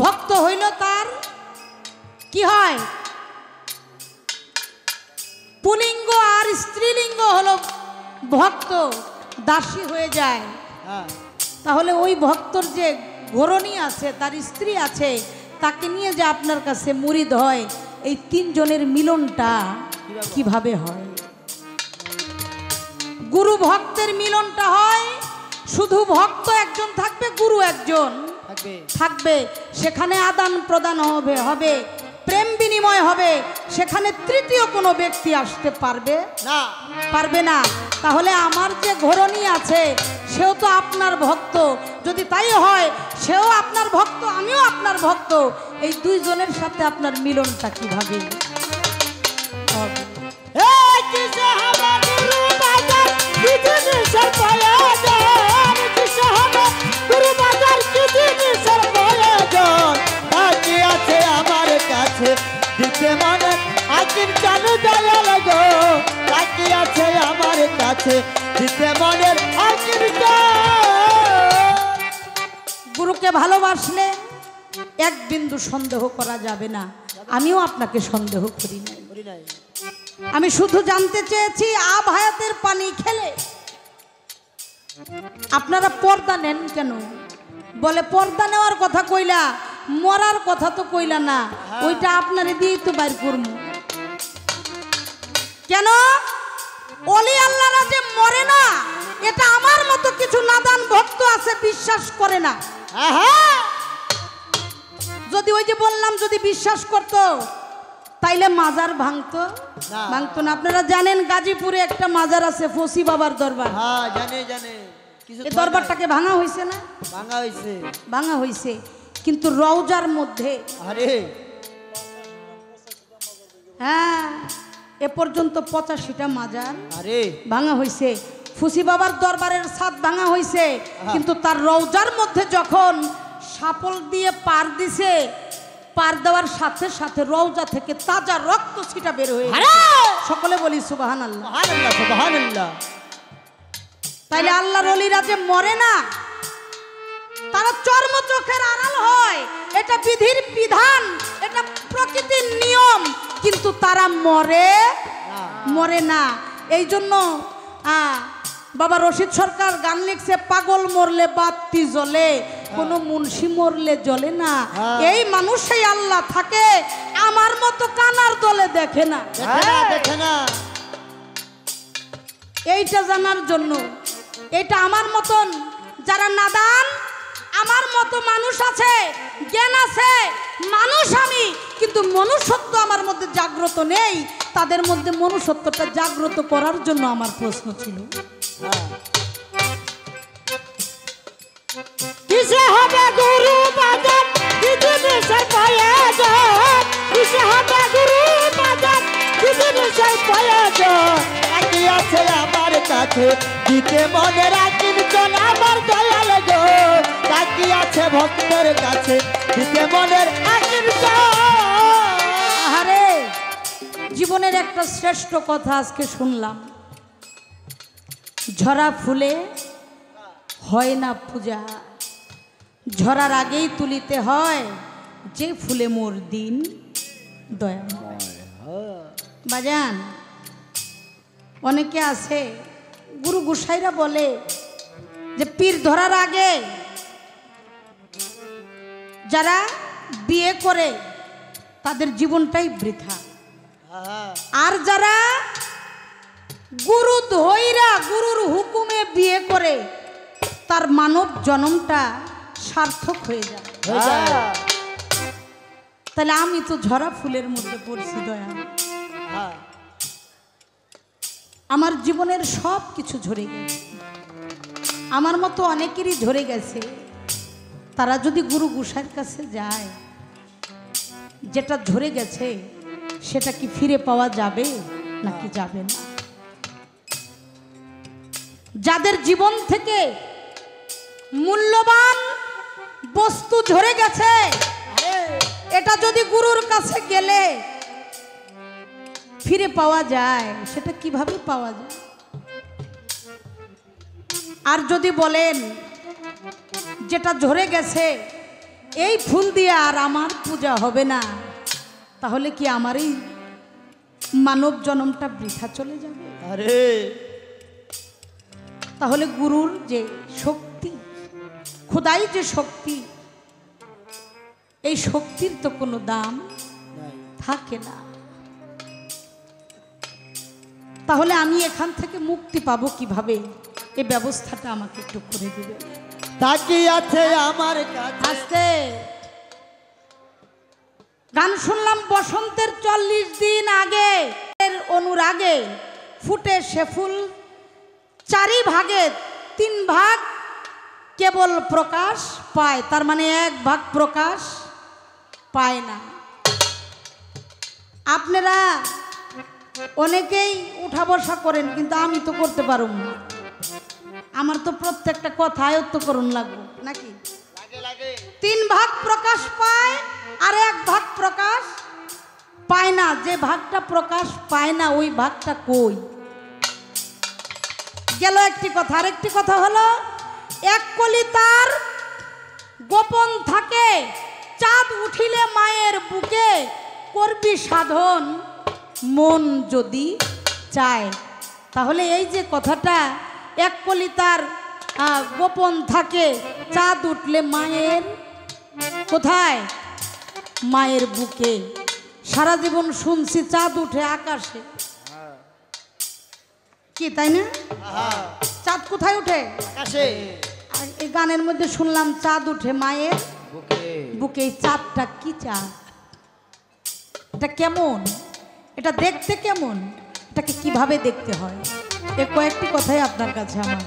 Speaker 1: ভক্ত হইল তার কি হয়, পুলিঙ্গ আর স্ত্রীলিঙ্গ হলো ভক্ত, দাসী হয়ে যায়।
Speaker 2: হ্যাঁ
Speaker 1: তাহলে ওই ভক্তর যে ঘরণী আছে, তার স্ত্রী আছে, তাকে নিয়ে যে আপনার কাছে মুরিদ হয়, এই তিনজনের মিলনটা কিভাবে হয়? গুরু ভক্তের মিলনটা হয়, শুধু ভক্ত একজন থাকবে, গুরু একজন থাকবে, সেখানে আদান প্রদান হবে, প্রেম বিনিময় হবে, সেখানে তৃতীয় কোনো ব্যক্তি আসতে পারবে
Speaker 2: না,
Speaker 1: পারবে না। তাহলে আমার যে ঘরণী আছে সেও তো আপনার ভক্ত, যদি তাই হয় সেও আপনার ভক্ত, আমিও আপনার ভক্ত, এই দুইজনের সাথে আপনার মিলনটা কিভাবে হবে?
Speaker 2: দিতে মনে আকির জানু দয়াল গো, তাকি আছে আমার কাছে দিতে মনের আকির।
Speaker 1: গুরুকে ভালোবাসলে এক বিন্দু সন্দেহ করা যাবে না, আমিও আপনাকে সন্দেহ করি নাই। আমি শুধু জানতে চেয়েছি, আব হায়াতের পানি খেলে আপনারা পর্দা নেন কেন? বলে পর্দা নেওয়ার কথা কইলা, মরার কথা তো কইলা না, ওইটা আপনারে দিয়েই তো বাইর করব। কেন? ওলি আল্লাহরা যে মরে না, এটা আমার মতো কিছু নাদান ভক্ত আছে বিশ্বাস করে না। যদি ওই যে বললাম, যদি বিশ্বাস করত তাইলে মাজার ভাঙতো না। আপনারা জানেন গাজীপুরে একটা মাজার আছে, ফসি বাবার দরবার।
Speaker 2: হ্যাঁ জানে জানে।
Speaker 1: এই দরবারটাকে ভাঙা হয়েছে না?
Speaker 2: ভাঙা হয়েছে,
Speaker 1: ভাঙা হয়েছে, কিন্তু রওজার মধ্যে
Speaker 2: আরে
Speaker 1: হ্যাঁ এ পর্যন্ত 85টা মাজার
Speaker 2: আরে
Speaker 1: ভাঙা হয়েছে। ফুসি বাবার দরবারের ছাদ ভাঙা হয়েছে, কিন্তু তার রওজার মধ্যে যখন সাপল দিয়ে পার দিছে, পার দেওয়ার সাথে সাথে রওজা থেকে তাজা রক্ত ছিটা বের হয়ে গেছে। সকলে বলি সুবহানাল্লাহ,
Speaker 2: সুবহানাল্লাহ, সুবহানাল্লাহ।
Speaker 1: তাইলে আল্লাহর ওলিরা যে মরে না, তারা চর্ম চোখের আড়াল হয়, এটা বিধির বিধান, এটা প্রকৃতির নিয়ম, কিন্তু তারা মরে না। এই জন্য বাবা রশিদ সরকার গান লিখছে, পাগল মরলে বাতি জ্বলে, কোনো মুন্সি মরলে জ্বলে না। এই মানুষই আল্লাহ থাকে, আমার মতো কানার দলে দেখে না। এইটা জানার জন্য, এটা আমার মতন যারা নাদান, আমার মতো মানুষ আছে, জ্ঞান আছে, মানুষ আমি, কিন্তু মনুষ্যত্ব আমার মধ্যে জাগ্রত নেই, তাদের মধ্যে মনুষ্যত্বটা জাগ্রত করার জন্য আমার প্রশ্ন ছিল,
Speaker 2: কিসে হবে গুরু বাজার, কিদিনে সে প্রয়োজন, কিসে হবে গুরু বাজার, কিদিনে সে প্রয়োজন, একই আছে আমার কাছে দিতে মনে রাখিন জন আমার দয়াল গো, একই আছে ভক্তের কাছে দিতে মনের আকির।
Speaker 1: আরে জীবনের একটা শ্রেষ্ঠ কথা আজকে শুনলাম, ঝরা ফুলে হয় না পূজা, ঝরার আগেই তুলিতে হয় যে ফুলে মোর দিন দয়া বাজান। অনেকে আছে গুরু গোসাইরা বলে যে পীর ধরার আগে যারা বিয়ে করে তাদের জীবনটাই বৃথা, আর যারা গুরু ধইরা গুরুর হুকুমে বিয়ে করে তার মানব জন্মটা সার্থক হয়ে যায়। তাহলে আমি তো ঝরা ফুলের মধ্যে পড়ছি দয়া। আমার জীবনের সব কিছু ঝরে গেছে, আমার মতো অনেকেরই ঝরে গেছে। তারা যদি গুরু গোসাইয়ের কাছে যায়, যেটা ঝরে গেছে সেটা কি ফিরে পাওয়া যাবে নাকি যাবে না? যাদের জীবন থেকে মূল্যবান বস্তু ঝরে গেছে, এটা যদি গুরুর কাছে গেলে ফিরে পাওয়া যায়, সেটা কিভাবে পাওয়া যায়? আর যদি বলেন যেটা ঝরে গেছে এই ফুল দিয়ে আর আমার পূজা হবে না, তাহলে কি আমার এই মানব জন্মটা বৃথা চলে যাবে?
Speaker 2: আরে
Speaker 1: তাহলে গুরুর যে শক্তি, খোদাই যে শক্তি, এই শক্তির তো কোনো দাম থাকে না। তাহলে আমি এখান থেকে মুক্তি পাবো কিভাবে? এই ব্যবস্থাটা আমাকে একটু করে দিবে।
Speaker 2: তাকিয়ে আছে আমার কাছে।
Speaker 1: আস্তে গান শুনলাম বসন্তের 40 দিন আগে, এর অনুরাগে ফুটে সে ফুল 4 ভাগে 3 ভাগ কেবল প্রকাশ পায়, তার মানে 1 ভাগ প্রকাশ পায় না। আপনারা অনেকেই উঠা বসা করেন, কিন্তু আমি তো করতে পারব না। আমার তো প্রত্যেকটা কথা আয়ত্ত করুন লাগবে নাকি? 3 ভাগ প্রকাশ পায় আর 1 ভাগ প্রকাশ পায় না। যে ভাগটা প্রকাশ পায় না ওই ভাগটা কই গেল? একটি কথা। আরেকটি কথা হলো, এক কলি তার গোপন থাকে, চাঁদ উঠিলে মায়ের বুকে করবি সাধন মন যদি চায়। তাহলে এই যে কথাটা, এক কলি তার গোপন থাকে, চাঁদ উঠলে মায়ের কোথায়? মায়ের বুকে। সারা জীবন শুনছি চাঁদ উঠে আকাশে, কি তাই না? চাঁদ কোথায় উঠে? আকাশে। আর এই গানের মধ্যে শুনলাম চাঁদ উঠে মায়ের বুকে। এই চাঁদটা কি চাঁদ? এটা কেমন? এটা দেখতে কেমন? এটাকে কিভাবে দেখতে হয়? এই কয়েকটি কথাই আপনার কাছে আমার।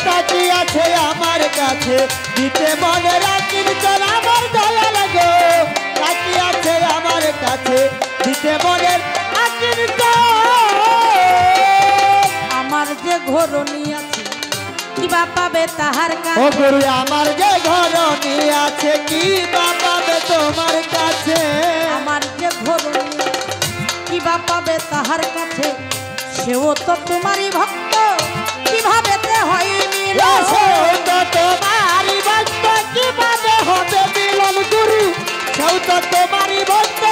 Speaker 2: তাকিয়ে আছে আমার কাছে, দিতে মনে রাখির চল আমার দয়া লাগে। তাকিয়ে আছে আমার কাছে, দিতে মনে রাখির
Speaker 1: আমার যে ঘরণী আছে কিবা পাবে তাহার কাছে।
Speaker 2: ও গুরু আমার যে ঘরণী আছে, কি বা পাবে তোমার কাছে।
Speaker 1: আমার যে ঘরণী কিবা পাবে তাহার কাছে, সেও তো তোমারই ভক্ত, কিভাবে তে হয় মিলন?
Speaker 2: সেও তো তোমারই ভক্ত, কিভাবে হবে মিলন? গুরু সেও তো তোমারই ভক্ত,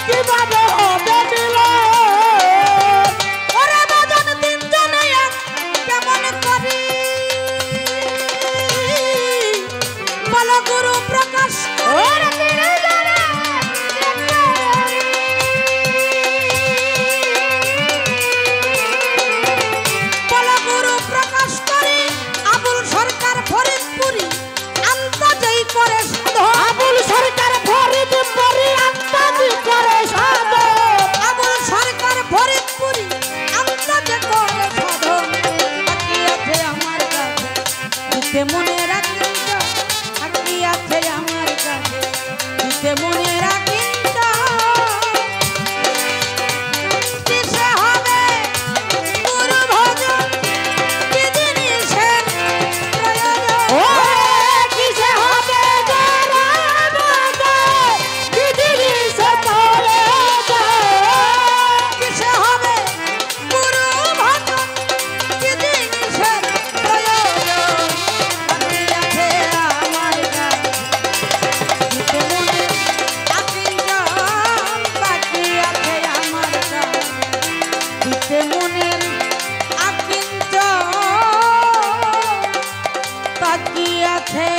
Speaker 2: কিভাবে হবে মিলন?
Speaker 1: ওরে বাজন তিনজনে এক কেমন করি বলো গুরু প্রকাশ করে। বলো গুরু প্রকাশ করে আবুল সরকার ফরিদপুরি আন্তাজই করে সাধন।
Speaker 2: আবুল সরকার ফরিদপুরি আন্তাজি করে সাধন।
Speaker 1: দিতে মনের আকিঞ্চ তাকিয়াছে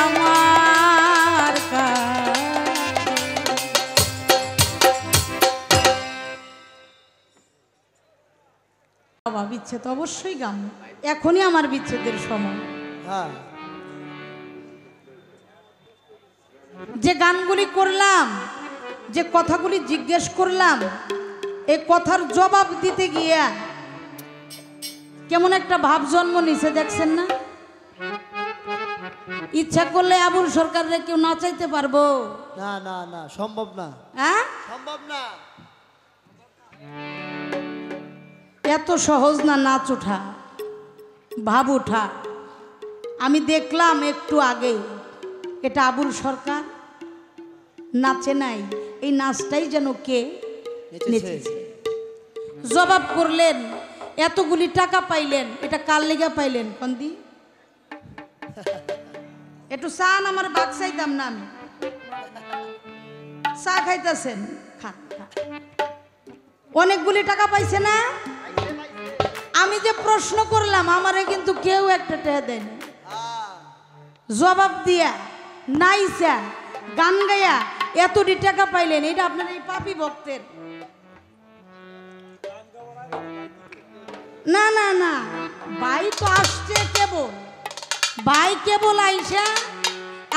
Speaker 1: আমার বাবা বিচ্ছেদ অবশ্যই গান, এখনই আমার বিচ্ছেদের সময়।
Speaker 2: হ্যাঁ
Speaker 1: যে গানগুলি করলাম, যে কথাগুলি জিজ্ঞেস করলাম, এই কথার জবাব দিতে গিয়া কেমন একটা ভাব জন্ম নিছে দেখছেন না? ইচ্ছা করলে আবুল সরকাররে কেউ নাচাইতে পারবো?
Speaker 2: না না না, সম্ভব না,
Speaker 1: হ্যাঁ
Speaker 2: সম্ভব না।
Speaker 1: এত সহজ না নাচ ওঠা, ভাব ওঠা। আমি দেখলাম একটু আগে, এটা আবুল সরকার নাচে নাই, এই নাচটাই যেন কে নেচেছে। জবাব করলেন, এতগুলি টাকা পাইলেন, এটা কার লেগা পাইলেন কন্দি? একটু চান আমার বাক চাইতাম না, আমি চা খাইতেছেন, খান খান। অনেকগুলি টাকা পাইছে না? আমি যে প্রশ্ন করলাম আমারে কিন্তু কেউ একটা টাকা দেয়নি। জবাব দিয়া নাইসা গান গায়া এতটি টাকা পাইলেন, এটা আপনার এই পাপী ভক্তের। না না না, ভাই তো আসছে কেবল, ভাই কেবল আইসা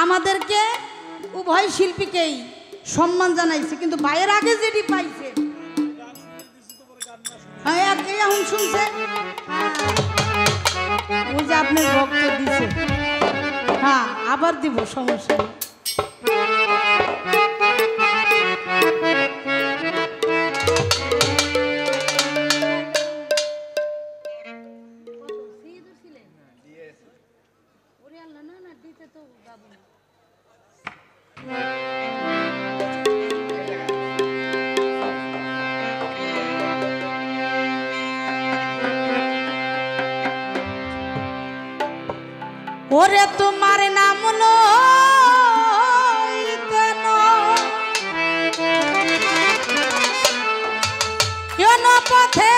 Speaker 1: আমাদেরকে উভয় শিল্পীকেই সম্মান জানাইছে, কিন্তু ভাইয়ের আগে যেটি পাইছে এখন শুনছে, ওই যে আপনার ভক্ত দিছে। হ্যাঁ আবার দিব, সমস্যা নেই। ওরে তোমার নাম লইতে কেন পথে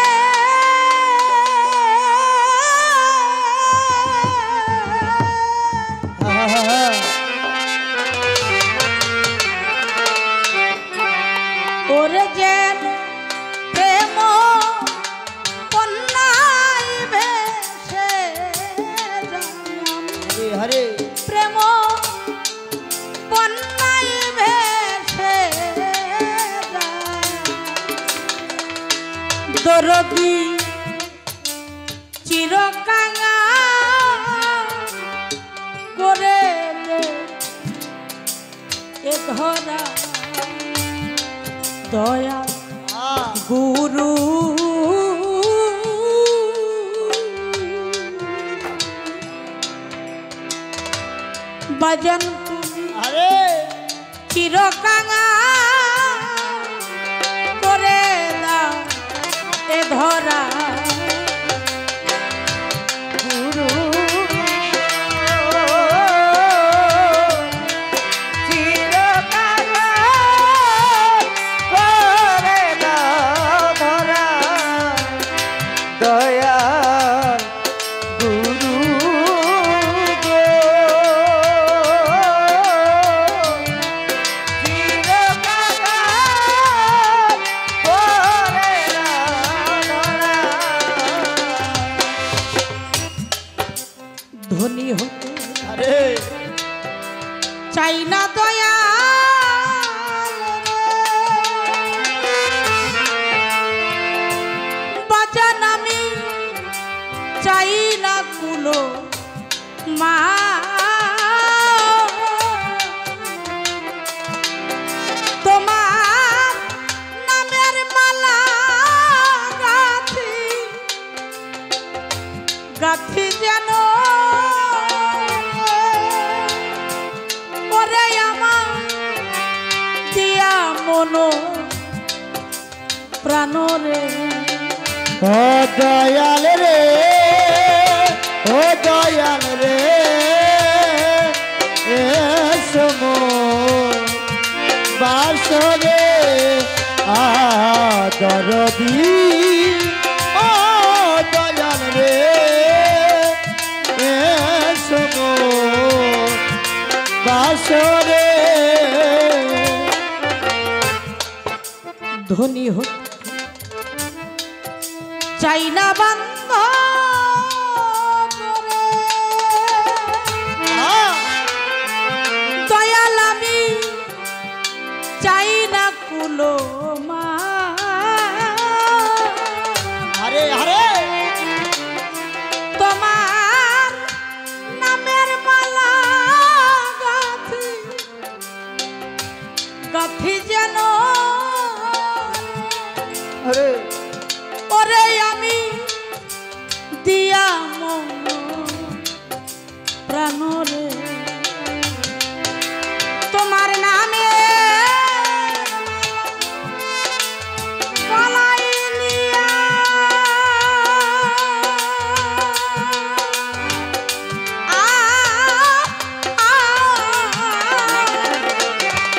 Speaker 1: ওরে যেন প্রেম কন্যাই ভেসে
Speaker 2: হরে
Speaker 1: প্রেম বন্যাই ভেসে দরদি চিরকাঙা করে দে এ ধরা দয়া গুরু বাজন
Speaker 2: আরে
Speaker 1: চিরকাঙা করে দাও এ ধরা গুরু
Speaker 2: চিরকাঙা করে দাও ধরা দয়াল গুরু গো। চিরকাঙা করে দাও ধরা।
Speaker 1: ধনী হতে
Speaker 2: আরে
Speaker 1: চাই না দয়া বাজান আমি চাই না কুলো মা তোমার নামের মালা গাথি গাথি যেন ওরে আমার দিয়া মনো প্রাণ রে।
Speaker 2: ও দয়াল রে, ও দয়াল রে, এসমো বাসরে আ দরদি ও দয়াল রে এসো গো বাসরে
Speaker 1: ধনী হোক চাই না বান্ধ দয়াল আমি চাই না কুলো মা
Speaker 2: আরে আরে
Speaker 1: তোমার নামের মালা গাথি গাথি যেন
Speaker 2: আরে
Speaker 1: ওরে আমি দিয়া মন প্রাণরে তোমার নামে গলায় নিয়া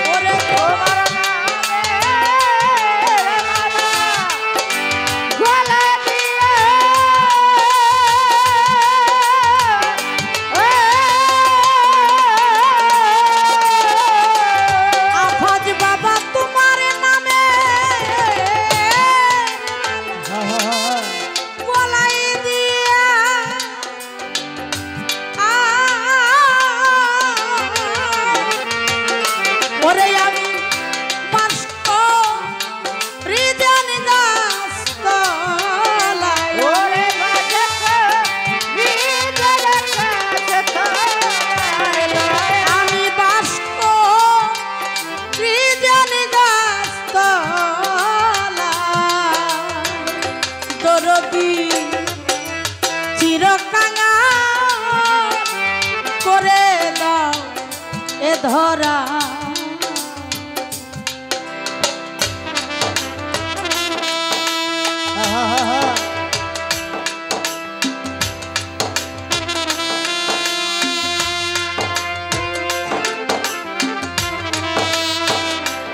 Speaker 1: ওরে তোমার চিরকাঙা করে দাও এ ধরা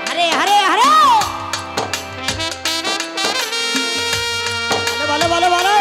Speaker 1: হরে হরে হরে
Speaker 2: ভালো ভালো ভালো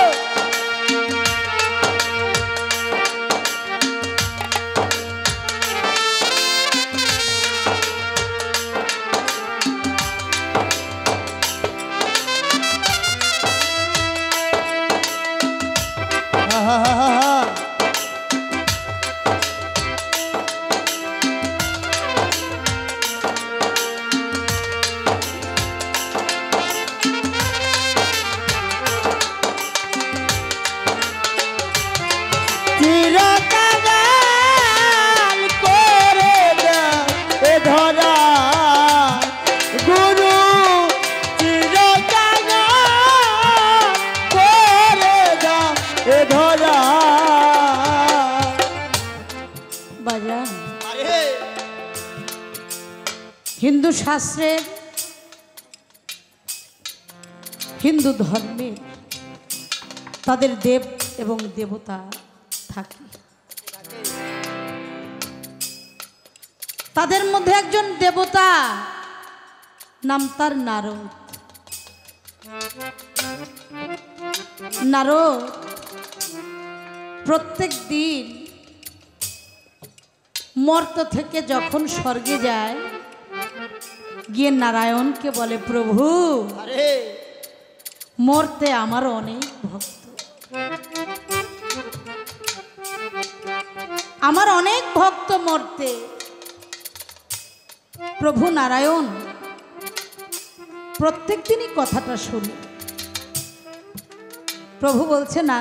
Speaker 1: হিন্দু শাস্ত্রের হিন্দু ধর্মের তাদের দেব এবং দেবতা থাকে তাদের মধ্যে একজন দেবতা নাম তার নারদ নারদ প্রত্যেক দিন মর্ত থেকে যখন স্বর্গে যায় গিয়ে নারায়ণকে বলে প্রভু
Speaker 2: আরে
Speaker 1: মরতে আমার অনেক ভক্ত আমার অনেক ভক্ত মরতে প্রভু নারায়ণ প্রত্যেক দিনই কথাটা শুনে প্রভু বলছে না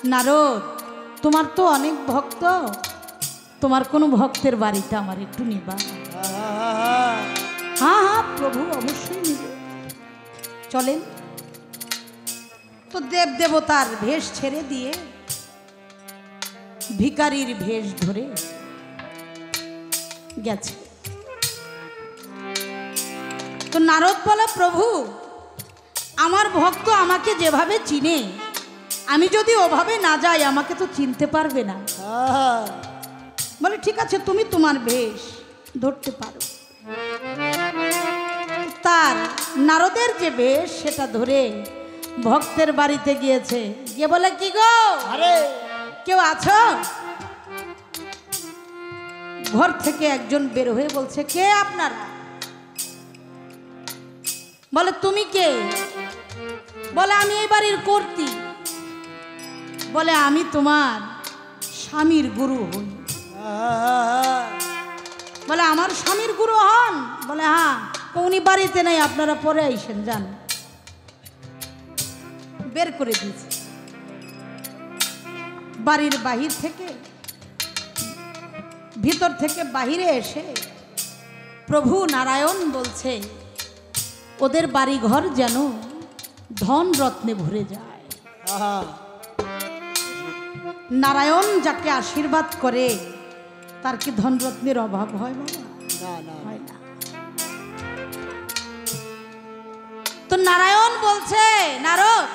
Speaker 1: নারদ তোমার তো অনেক ভক্ত তোমার কোনো ভক্তের বাড়িতে আমার একটু নিবা হ্যাঁ হ্যাঁ প্রভু অবশ্যই নিব চলেন তো দেব দেবতার ভেষ ছেড়ে দিয়ে ভিখারির ভেষ ধরে গেছে তো নারদ বলে প্রভু আমার ভক্ত আমাকে যেভাবে চিনে আমি যদি ওভাবে না যাই আমাকে তো চিনতে পারবে না বলে ঠিক আছে তুমি তোমার বেশ ধরতে পারো তার নারদের যে বেশ সেটা ধরে ভক্তের বাড়িতে গিয়েছে, গিয়ে বলে কি গো,
Speaker 2: আরে
Speaker 1: কেউ আছো? ঘর থেকে একজন বের হয়ে বলছে, কে আপনারা? বলে তুমি কে? বলে আমি এই বাড়ির কর্ত্রী। বলে আমি তোমার স্বামীর গুরু হই। বলে আমার স্বামীর গুরু হন? বলে হ্যাঁ। উনি বাড়িতে নাই, আপনারা পরে আইসেন, যান। বের করে দিয়েছে বাড়ির বাহির থেকে। ভিতর থেকে বাহিরে এসে প্রভু নারায়ণ বলছে, ওদের বাড়ি ঘর যেন ধন রত্নে ভরে যায়। নারায়ণ যাকে আশীর্বাদ করে তার কি ধন রত্নের অভাব হয় বাবা? হয় না। তো নারায়ণ বলছে, নারদ,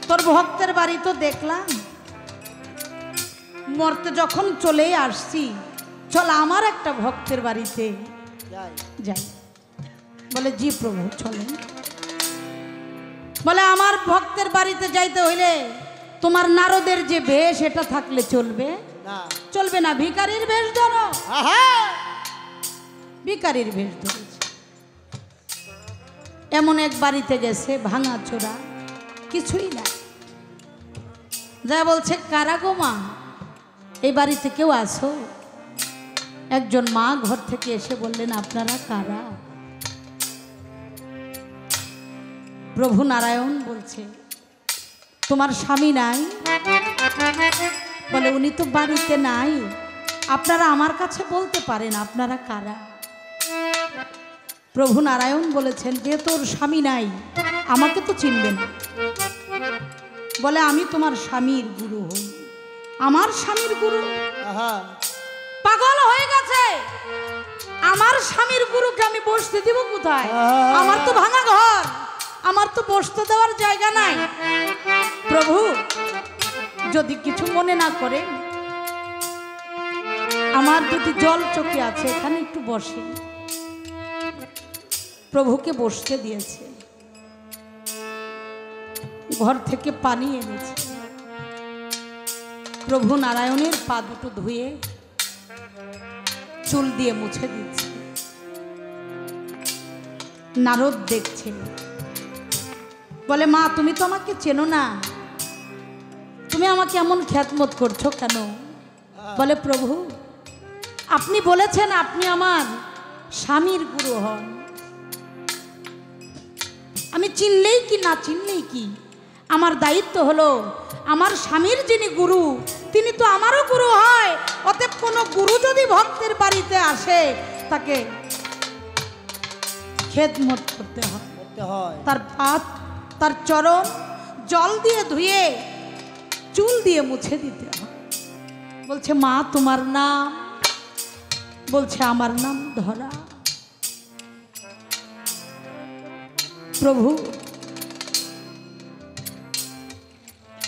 Speaker 1: তোর ভক্তের বাড়ি তো দেখলাম, মরতে যখন চলেই আসছি, চল আমার একটা ভক্তের বাড়িতে যাই। বলে জি প্রভু চলেন। বলে আমার ভক্তের বাড়িতে যাইতে হইলে তোমার নারদের যে বেশ এটা থাকলে চলবে না? চলবে না, ভিখারির বেশ ধরো। ভিখারির বেশ ধরেছে। এমন এক বাড়িতে গেছে, ভাঙা চোরা, কিছুই না। যা বলছে, কারা গো মা, এই বাড়িতে কেউ আসো? একজন মা ঘর থেকে এসে বললেন, আপনারা কারা? প্রভু নারায়ণ বলছে, তোমার স্বামী নাই? বলে উনি তো বাড়িতে নাই, আপনারা আমার কাছে বলতে পারেন আপনারা কারা। প্রভু নারায়ণ বলেছেন, যে তোর স্বামী নাই আমাকে তো চিনবে না। বলে আমি তোমার স্বামীর গুরু হই। আমার স্বামীর গুরু? পাগল হয়ে গেছে। আমার স্বামীর গুরুকে আমি বসতে দিব কোথায়? আমার তো ভাঙা ঘর, আমার তো বসতে দেওয়ার জায়গা নাই। প্রভু যদি কিছু মনে না করে, আমার দুটি জল চোখে আছে, এখানে একটু বসে। প্রভুকে বসতে দিয়েছে, ঘর থেকে পানি এনেছে। প্রভু নারায়ণের পা দুটো ধুয়ে চুল দিয়ে মুছে দিচ্ছে। নারদ দেখছে, বলে মা তুমি তো আমাকে চেনো না, তুমি আমাকে এমন খ্যাতমত করছো কেন? বলে প্রভু আপনি বলেছেন আপনি আমার স্বামীর গুরু হন, আমি চিনলেই কি না চিনলেই কি, আমার দায়িত্ব হলো আমার স্বামীর যিনি গুরু তিনি তো আমারও গুরু হয়। অতএব কোনো গুরু যদি ভক্তের বাড়িতে আসে তাকে খেদমত করতে হয়। তার পাত তার চরণ জল দিয়ে ধুয়ে চুল দিয়ে মুছে দিতে হয়। বলছে মা তোমার নাম? বলছে আমার নাম ধরা। প্রভু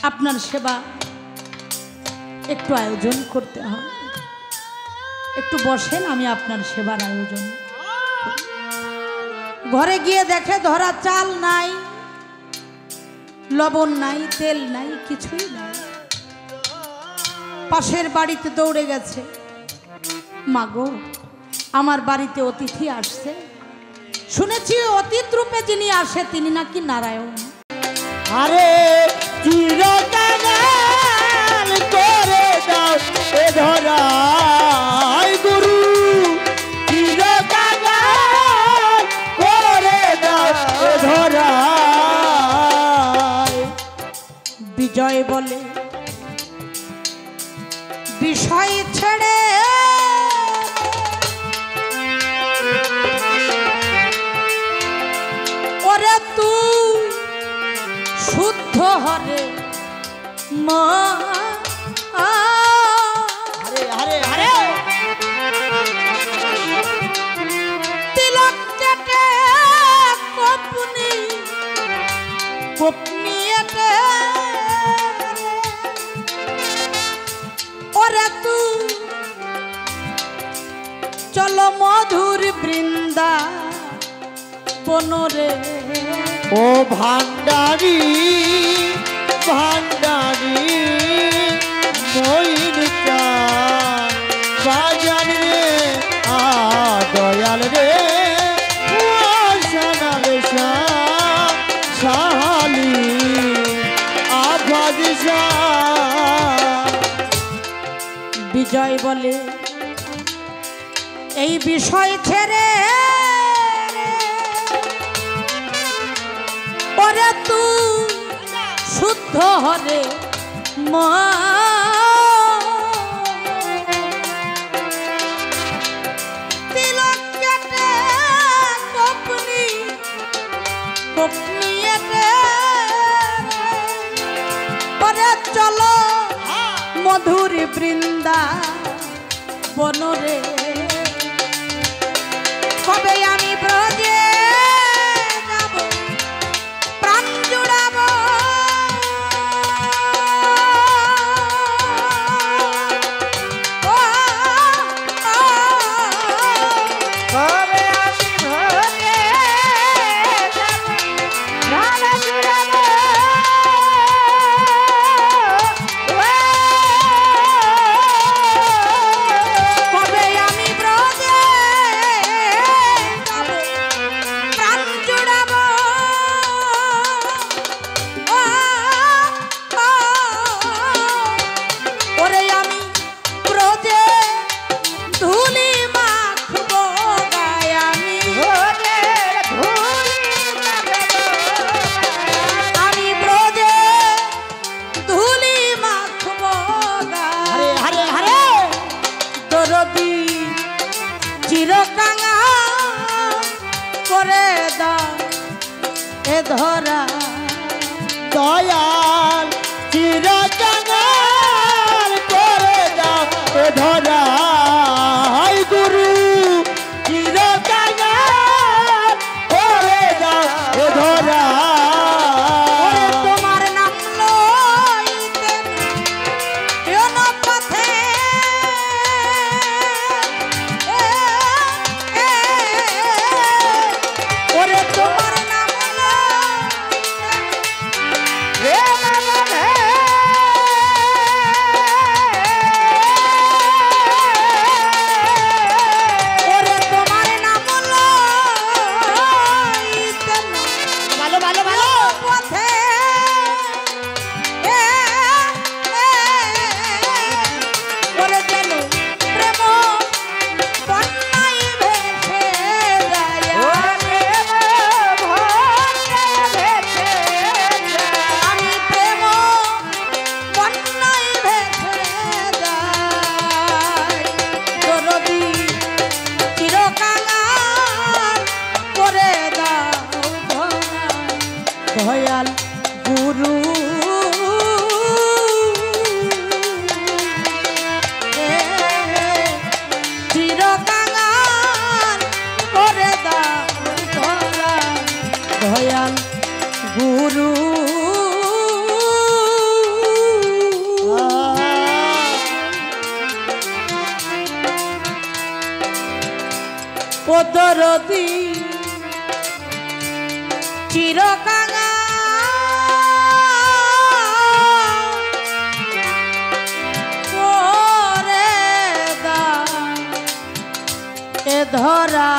Speaker 1: আপনার সেবা একটু আয়োজন করতে হবে, একটু বসেন, আমি আপনার সেবার আয়োজন। ঘরে গিয়ে দেখে ধরা চাল নাই, লবণ নাই, তেল নাই, কিছুই নাই। পাশের বাড়িতে দৌড়ে গেছে, মাগো আমার বাড়িতে অতিথি আসছে, শুনেছি অতিথ রূপে যিনি আসে তিনি নাকি নারায়ণ।
Speaker 2: আরে চিরকাল করে দাও এ ধরাই গুরু, চিরকাল করে দাও এ ধরাই।
Speaker 1: বিজয় বলে বিষয় ছেড়ে ওরে তুই শুদ্ধ হরে মা।
Speaker 2: আরে আরে আরে
Speaker 1: তিলক কেটে কপনি কপনি এটে ওরে তুই চলো মধুর বৃন্দা বনরে।
Speaker 2: ও ভান্ডারি ভান্ডারি মইন চান বাজান রে আ দয়াল রে শানালে শাহালি আভাজ
Speaker 1: বিজয় বলে এই বিষয় ছেড়ে ওরে তুই শুদ্ধ হরে মা তিলক কেটে কপনি কপনি এটে ওরে চলো মধুর বৃন্দা বনরে। কবে আমি ব্রজে যাব প্রাণ জুড়াবো
Speaker 2: কবে আমি ভোরে যাব প্রাণ জুড়াবো
Speaker 1: কবে আমি ব্রজে যাব প্রাণ জুড়াবো ওরে আমি ব্রজে ধুলি মাখবো গায় আমি আমি ব্রজে ধুলি মাখবো গায়
Speaker 2: হরে হরে
Speaker 1: দরদি চিরকাঙা করে দাও এ ধরা
Speaker 2: দয়াল চিরকাঙাল করে দাও এ ধরা হাই গুরু চিরকাঙাল করে দাও এ ধরা
Speaker 1: ওরে তোমার নাম লইতে কেন পথে ওরে তোমার নাম ওরে তোমার নাম লইতে
Speaker 2: ভালো ভালো ভালো
Speaker 1: পথে ওরে যেন প্রেম বন্যায় ভেসে যায় আমি প্রেম বন্যায় ভেসে যাই দরদি চিরকাল করে দাও দয়াল গুরু চিরকাল করে দাও দয়াল গুরু ও দরদি চিরকাঙা করে দাও এ ধরা